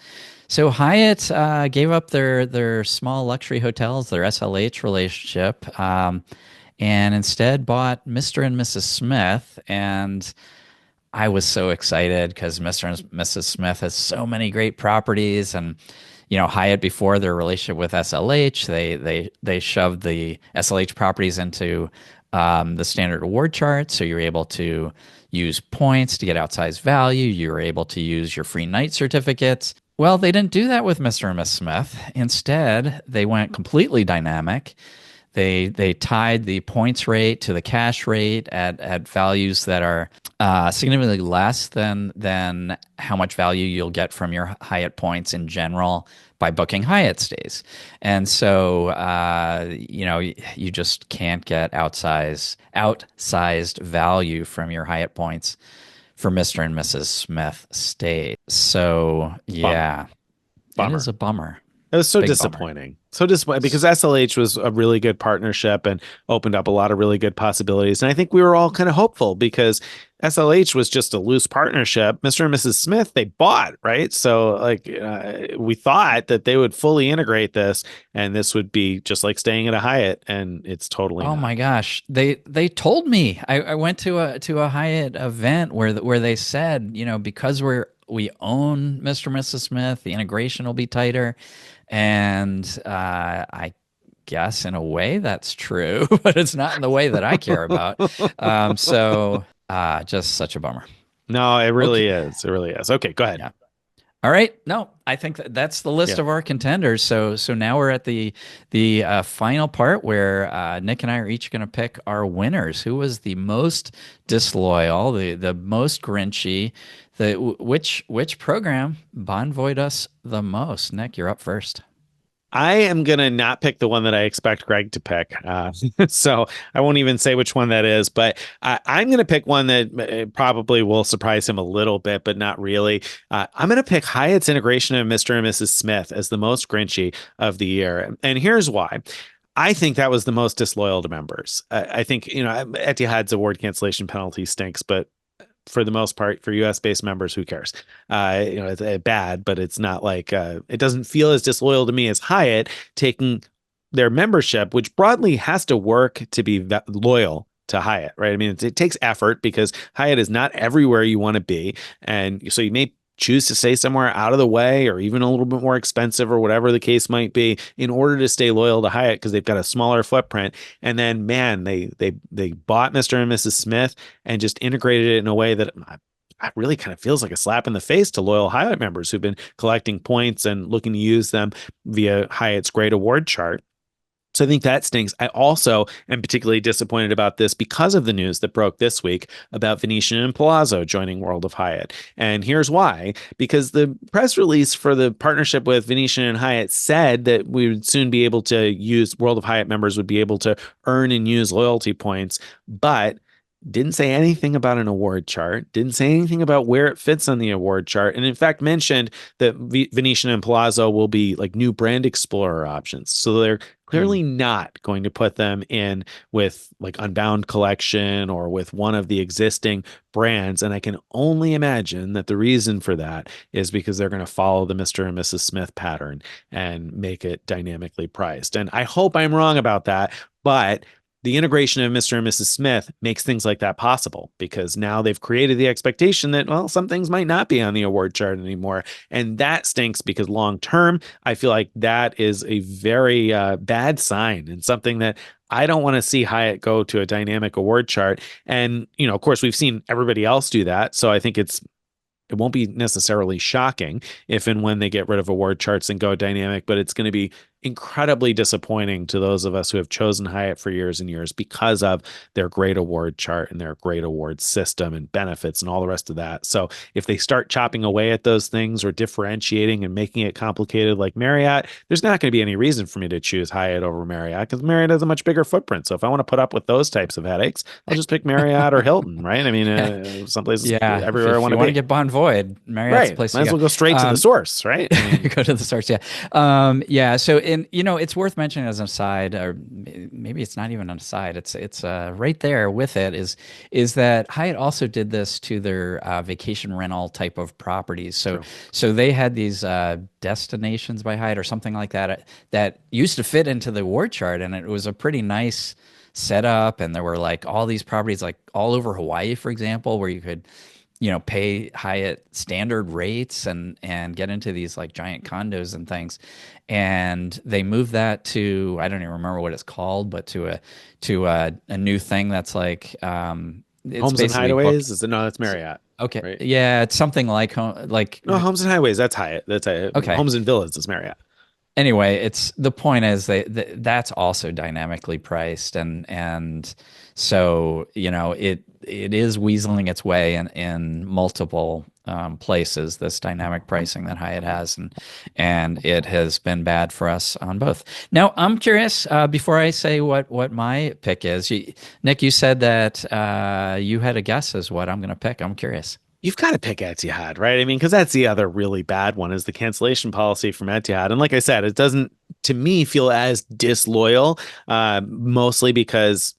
So Hyatt gave up their small luxury hotels, their SLH relationship, and instead bought Mr. and Mrs. Smith. And I was so excited because Mr. and Mrs. Smith has so many great properties, and Hyatt before their relationship with SLH, they shoved the SLH properties into the standard award chart, so you're able to use points to get outsized value. You're able to use your free night certificates. Well, they didn't do that with Mr. and Miss Smith. Instead, they went completely dynamic. They tied the points rate to the cash rate at values that are significantly less than how much value you'll get from your Hyatt points in general by booking Hyatt stays. And so you just can't get outsized value from your Hyatt points for Mr. and Mrs. Smith stays. So bummer, yeah, it bummer. is a bummer. It was so Big bummer. disappointing. So disappointing because SLH was a really good partnership and opened up a lot of really good possibilities. And I think we were all kind of hopeful because SLH was just a loose partnership. Mr. and Mrs. Smith, they bought, right? So like we thought that they would fully integrate this and this would be just like staying at a Hyatt, and it's totally Oh not. my gosh. They told me. I went to a Hyatt event where they said, because we own Mr. and Mrs. Smith, the integration will be tighter. And I guess in a way that's true, but it's not in the way that I care about. So Just such a bummer. No, it Okay. really is. It really is. Okay, go ahead. Yeah. All right. No, I think that's the list Yeah. of our contenders. So now we're at the final part where Nick and I are each going to pick our winners. Who was the most disloyal, the most grinchy, which program bonvoyed us the most? Nick, you're up first. I am gonna not pick the one that I expect Greg to pick. So I won't even say which one that is, but I'm gonna pick one that probably will surprise him a little bit, but not really. I'm gonna pick Hyatt's integration of Mr. and Mrs. Smith as the most grinchy of the year, and here's why. I think that was the most disloyal to members. I think, Etihad's award cancellation penalty stinks, but for the most part, for US based members, who cares? It's bad, but it's not like it doesn't feel as disloyal to me as Hyatt taking their membership, which broadly has to work to be loyal to Hyatt, right? I mean, it takes effort because Hyatt is not everywhere you want to be. And so you may choose to stay somewhere out of the way or even a little bit more expensive or whatever the case might be in order to stay loyal to Hyatt because they've got a smaller footprint. And then, man, they bought Mr. and Mrs. Smith and just integrated it in a way that really kind of feels like a slap in the face to loyal Hyatt members who've been collecting points and looking to use them via Hyatt's great award chart. So I think that stinks. I also am particularly disappointed about this because of the news that broke this week about Venetian and Palazzo joining World of Hyatt. And here's why. Because the press release for the partnership with Venetian and Hyatt said that we would soon be able to use World of Hyatt members would be able to earn and use loyalty points, but didn't say anything about an award chart, didn't say anything about where it fits on the award chart, and in fact mentioned that Venetian and Palazzo will be like new brand explorer options. So they're clearly not going to put them in with like Unbound Collection or with one of the existing brands. And I can only imagine that the reason for that is because they're going to follow the Mr. and Mrs. Smith pattern and make it dynamically priced. And I hope I'm wrong about that, but the integration of Mr. and Mrs. Smith makes things like that possible because now they've created the expectation that, well, some things might not be on the award chart anymore. And that stinks because long term, I feel like that is a very bad sign and something that I don't want to see Hyatt go to a dynamic award chart. And, of course, we've seen everybody else do that. So I think it won't be necessarily shocking if and when they get rid of award charts and go dynamic, but it's going to be incredibly disappointing to those of us who have chosen Hyatt for years and years because of their great award chart and their great award system and benefits and all the rest of that. So if they start chopping away at those things or differentiating and making it complicated like Marriott, there's not going to be any reason for me to choose Hyatt over Marriott because Marriott has a much bigger footprint. So if I want to put up with those types of headaches, I'll just pick Marriott or Hilton, right? I mean, some places Yeah, everywhere I want you to want be. to get Bonvoyed, Marriott's the Right. place Might to as go. well go straight to the source, right? I mean, Go to the source, yeah. Yeah. So, it's worth mentioning as an aside, or maybe it's not even an aside. It's right there with it is that Hyatt also did this to their vacation rental type of properties. So, true. so they had these destinations by Hyatt or something like that that used to fit into the award chart, and it was a pretty nice setup. And there were like all these properties, like all over Hawaii, for example, where you could pay Hyatt standard rates and get into these like giant condos and things. And they moved that to, I don't even remember what it's called, but to a new thing that's like it's Homes and basically book. Hideaways? No, that's Marriott, Okay, right? yeah, it's something like No, Homes and Highways, that's Hyatt. That's Hyatt. okay. Homes and Villas is Marriott. Anyway, it's the point is that's also dynamically priced, and so it is weaseling its way in multiple places, this dynamic pricing that Hyatt has, and it has been bad for us on both. Now I'm curious, before I say what my pick is, Nick, you said that you had a guess as what I'm going to pick. I'm curious. You've got to pick Etihad, right? I mean, because that's the other really bad one is the cancellation policy from Etihad. And like I said, it doesn't, to me, feel as disloyal, mostly because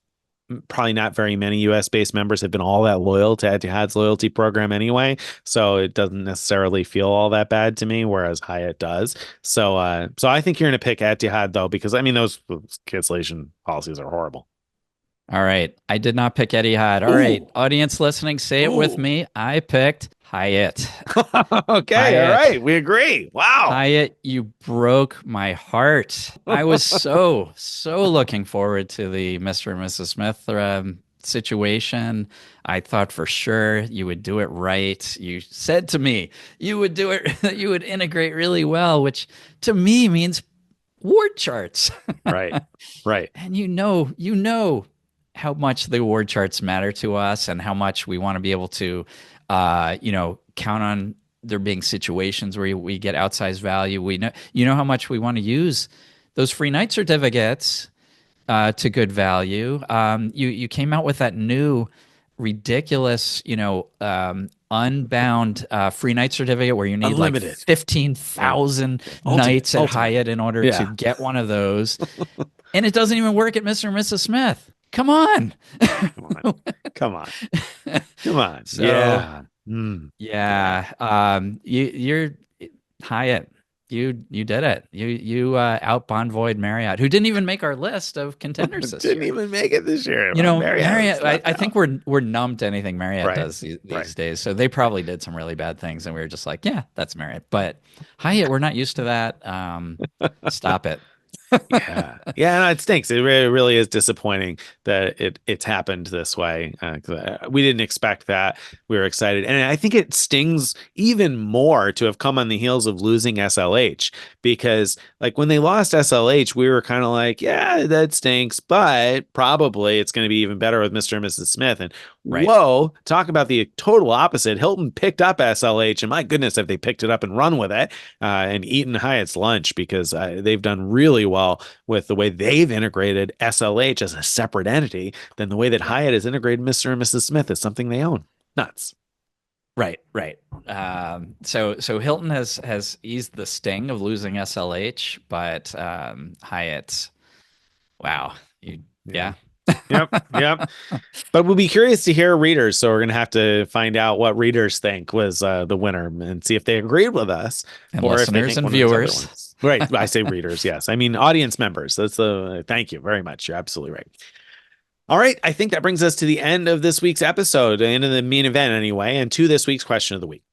probably not very many US based members have been all that loyal to Etihad's loyalty program anyway. So it doesn't necessarily feel all that bad to me, whereas Hyatt does. So I think you're going to pick Etihad though, because I mean, those cancellation policies are horrible. All right. I did not pick Etihad. All right. Ooh. Audience listening, say it with Ooh. me. I picked Hyatt. Okay. All Hyatt. right. We agree. Wow. Hyatt, you broke my heart. I was so looking forward to the Mr. and Mrs. Smith situation. I thought for sure you would do it right. You said to me you would do it, you would integrate really well, which to me means ward charts. Right. Right. And you know how much the award charts matter to us and how much we want to be able to, count on there being situations where we get outsized value. We know, how much we want to use those free night certificates to good value. You came out with that new ridiculous, unbound free night certificate where you need Unlimited. like 15,000 nights at Hyatt in order to get one of those. And it doesn't even work at Mr. and Mrs. Smith. Come on. Come on. So, yeah. You're Hyatt. You did it. You out Bonvoyed Marriott, who didn't even make our list of contenders this Didn't year. even make it this year. Marriott. I think we're numb to anything Marriott does these days. So they probably did some really bad things, and we were just like, yeah, that's Marriott. But Hyatt, we're not used to that. Stop it. No, it stinks. It really is disappointing that it's happened this way. We didn't expect that. We were excited, and I think it stings even more to have come on the heels of losing SLH, because like when they lost SLH, we were kind of like, yeah, that stinks, but probably it's going to be even better with Mr. and Mrs. Smith. And whoa, talk about the total opposite. Hilton picked up SLH, and my goodness, have they picked it up and run with it and eaten Hyatt's lunch, because they've done really well with the way they've integrated SLH as a separate entity than the way that Hyatt has integrated Mr. and Mrs. Smith as something they own. Nuts. Right. So Hilton has eased the sting of losing SLH, but Hyatt, wow. Yep. But we'll be curious to hear readers. So we're going to have to find out what readers think was the winner and see if they agreed with us. And or listeners and viewers. Right. I say readers. Yes. I mean, audience members. Thank you very much. You're absolutely right. All right. I think that brings us to the end of this week's episode, into the main event anyway, and to this week's question of the week.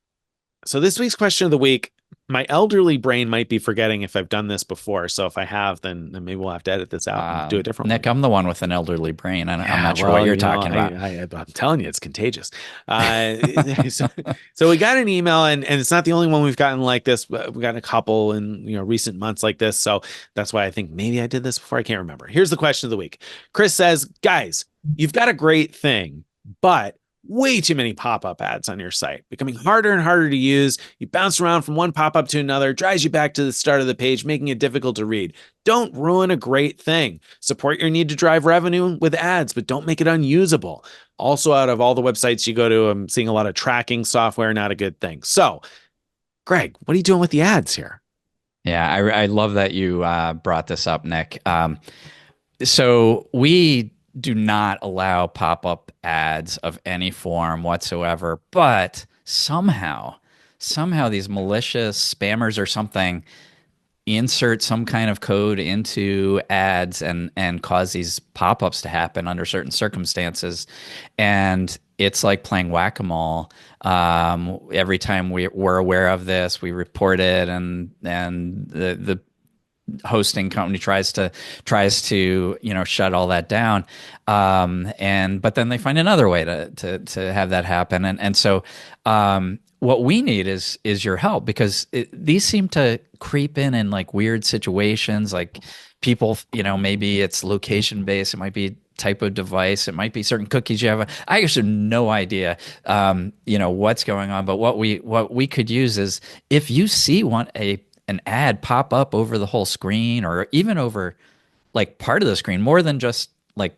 So this week's question of the week, my elderly brain might be forgetting if I've done this before. So if I have, then maybe we'll have to edit this out and do a different Nick, I'm the one with an elderly brain. I'm not sure what you're talking about. I'm telling you, it's contagious. So we got an email, and it's not the only one we've gotten like this. We've gotten a couple in recent months like this. So that's why I think maybe I did this before. I can't remember. Here's the question of the week. Chris says, guys, you've got a great thing, but way too many pop-up ads on your site, becoming harder and harder to use. You bounce around from one pop-up to another, drives you back to the start of the page, making it difficult to read. Don't ruin a great thing. Support your need to drive revenue with ads, but don't make it unusable. Also, out of all the websites you go to, I'm seeing a lot of tracking software, not a good thing. So, Greg, what are you doing with the ads here? Yeah, I love that you brought this up, Nick. So we do not allow pop-up ads of any form whatsoever, but somehow these malicious spammers or something insert some kind of code into ads and cause these pop-ups to happen under certain circumstances. And it's like playing whack-a-mole. Every time we're aware of this, we report it, and the hosting company tries to shut all that down, but then they find another way to have that happen, and so what we need is your help, because these seem to creep in like weird situations, like people, maybe it's location based, it might be type of device, it might be certain cookies you have. I actually have no idea what's going on, but what we could use is, if you see an ad pop up over the whole screen, or even over like part of the screen, more than just like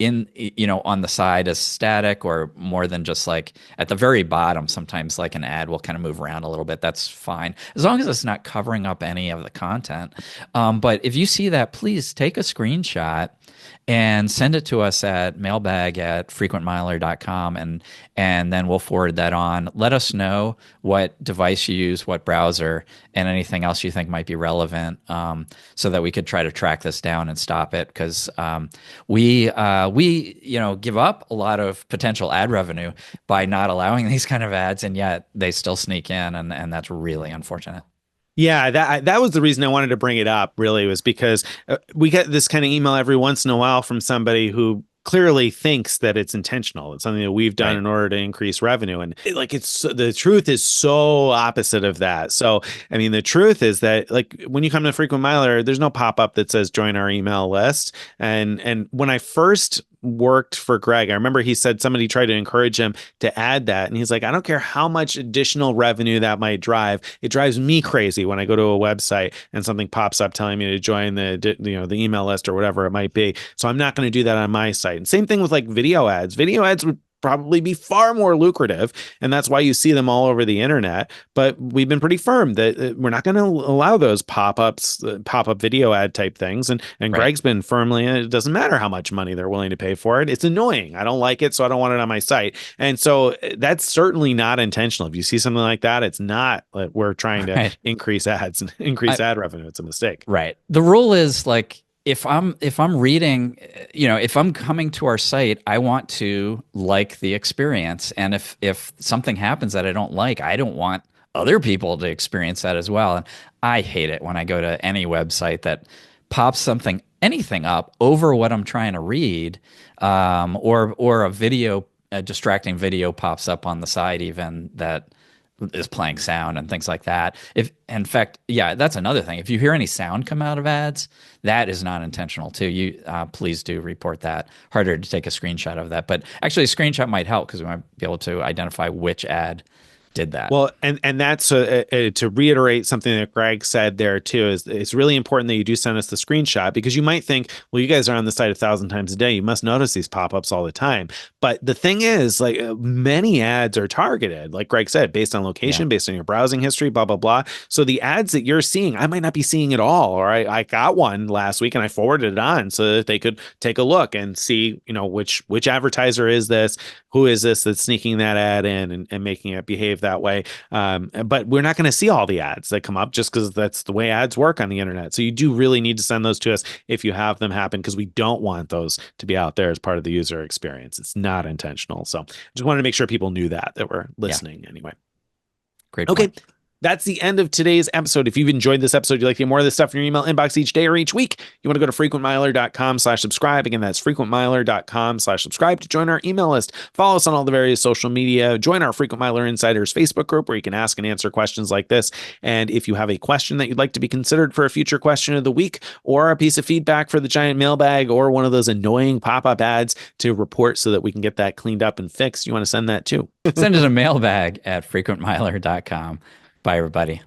on the side as static, or more than just like at the very bottom, sometimes like an ad will kind of move around a little bit. That's fine, as long as it's not covering up any of the content. But if you see that, please take a screenshot and send it to us at mailbag@frequentmiler.com, and then we'll forward that on. Let us know what device you use, what browser, and anything else you think might be relevant, so that we could try to track this down and stop it, because we give up a lot of potential ad revenue by not allowing these kind of ads, and yet they still sneak in, and that's really unfortunate. Yeah, that was the reason I wanted to bring it up, really, was because we get this kind of email every once in a while from somebody who clearly thinks that it's intentional. It's something that we've done Right. in order to increase revenue. And it's the truth is so opposite of that. So, I mean, the truth is that like when you come to Frequent Miler, there's no pop-up that says join our email list. And when I first worked for Greg, I remember he said somebody tried to encourage him to add that. And he's like, I don't care how much additional revenue that might drive. It drives me crazy when I go to a website and something pops up telling me to join the email list or whatever it might be. So I'm not going to do that on my site. And same thing with like video ads. Video ads would probably be far more lucrative, and that's why you see them all over the internet. But we've been pretty firm that we're not going to allow those pop-ups, pop-up video ad type things. And Right. Greg's been firmly, it doesn't matter how much money they're willing to pay for it. It's annoying. I don't like it, so I don't want it on my site. And so that's certainly not intentional. If you see something like that, it's not like we're trying to Right. increase ads and increase ad revenue. It's a mistake. Right. The rule is like if I'm reading, if I'm coming to our site, I want to like the experience. And if something happens that I don't like, I don't want other people to experience that as well. And I hate it when I go to any website that pops anything up over what I'm trying to read, or a distracting video pops up on the side even that is playing sound and things like that. If in fact, yeah, that's another thing. If you hear any sound come out of ads, that is not intentional too. You please do report that. Harder to take a screenshot of that, but actually a screenshot might help because we might be able to identify which ad did that. Well, and that's to reiterate something that Greg said there too, is it's really important that you do send us the screenshot, because you might think, well, you guys are on the site 1,000 times a day. You must notice these pop-ups all the time. But the thing is, like, many ads are targeted, like Greg said, based on location, based on your browsing history, blah, blah, blah. So the ads that you're seeing, I might not be seeing at all. Or I got one last week and I forwarded it on so that they could take a look and see, which advertiser is this? Who is this that's sneaking that ad in and making it behave that way? But we're not going to see all the ads that come up just because that's the way ads work on the internet. So you do really need to send those to us if you have them happen, because we don't want those to be out there as part of the user experience. It's not intentional. So just wanted to make sure people knew that we're listening anyway. Great Okay. point. That's the end of today's episode. If you've enjoyed this episode, you'd like to get more of this stuff in your email inbox each day or each week, you want to go to frequentmiler.com/subscribe. Again, that's frequentmiler.com/subscribe to join our email list. Follow us on all the various social media. Join our Frequent Miler Insiders Facebook group where you can ask and answer questions like this. And if you have a question that you'd like to be considered for a future question of the week, or a piece of feedback for the giant mailbag, or one of those annoying pop-up ads to report so that we can get that cleaned up and fixed, you want to send that too. Send it a mailbag at frequentmiler.com. Bye, everybody.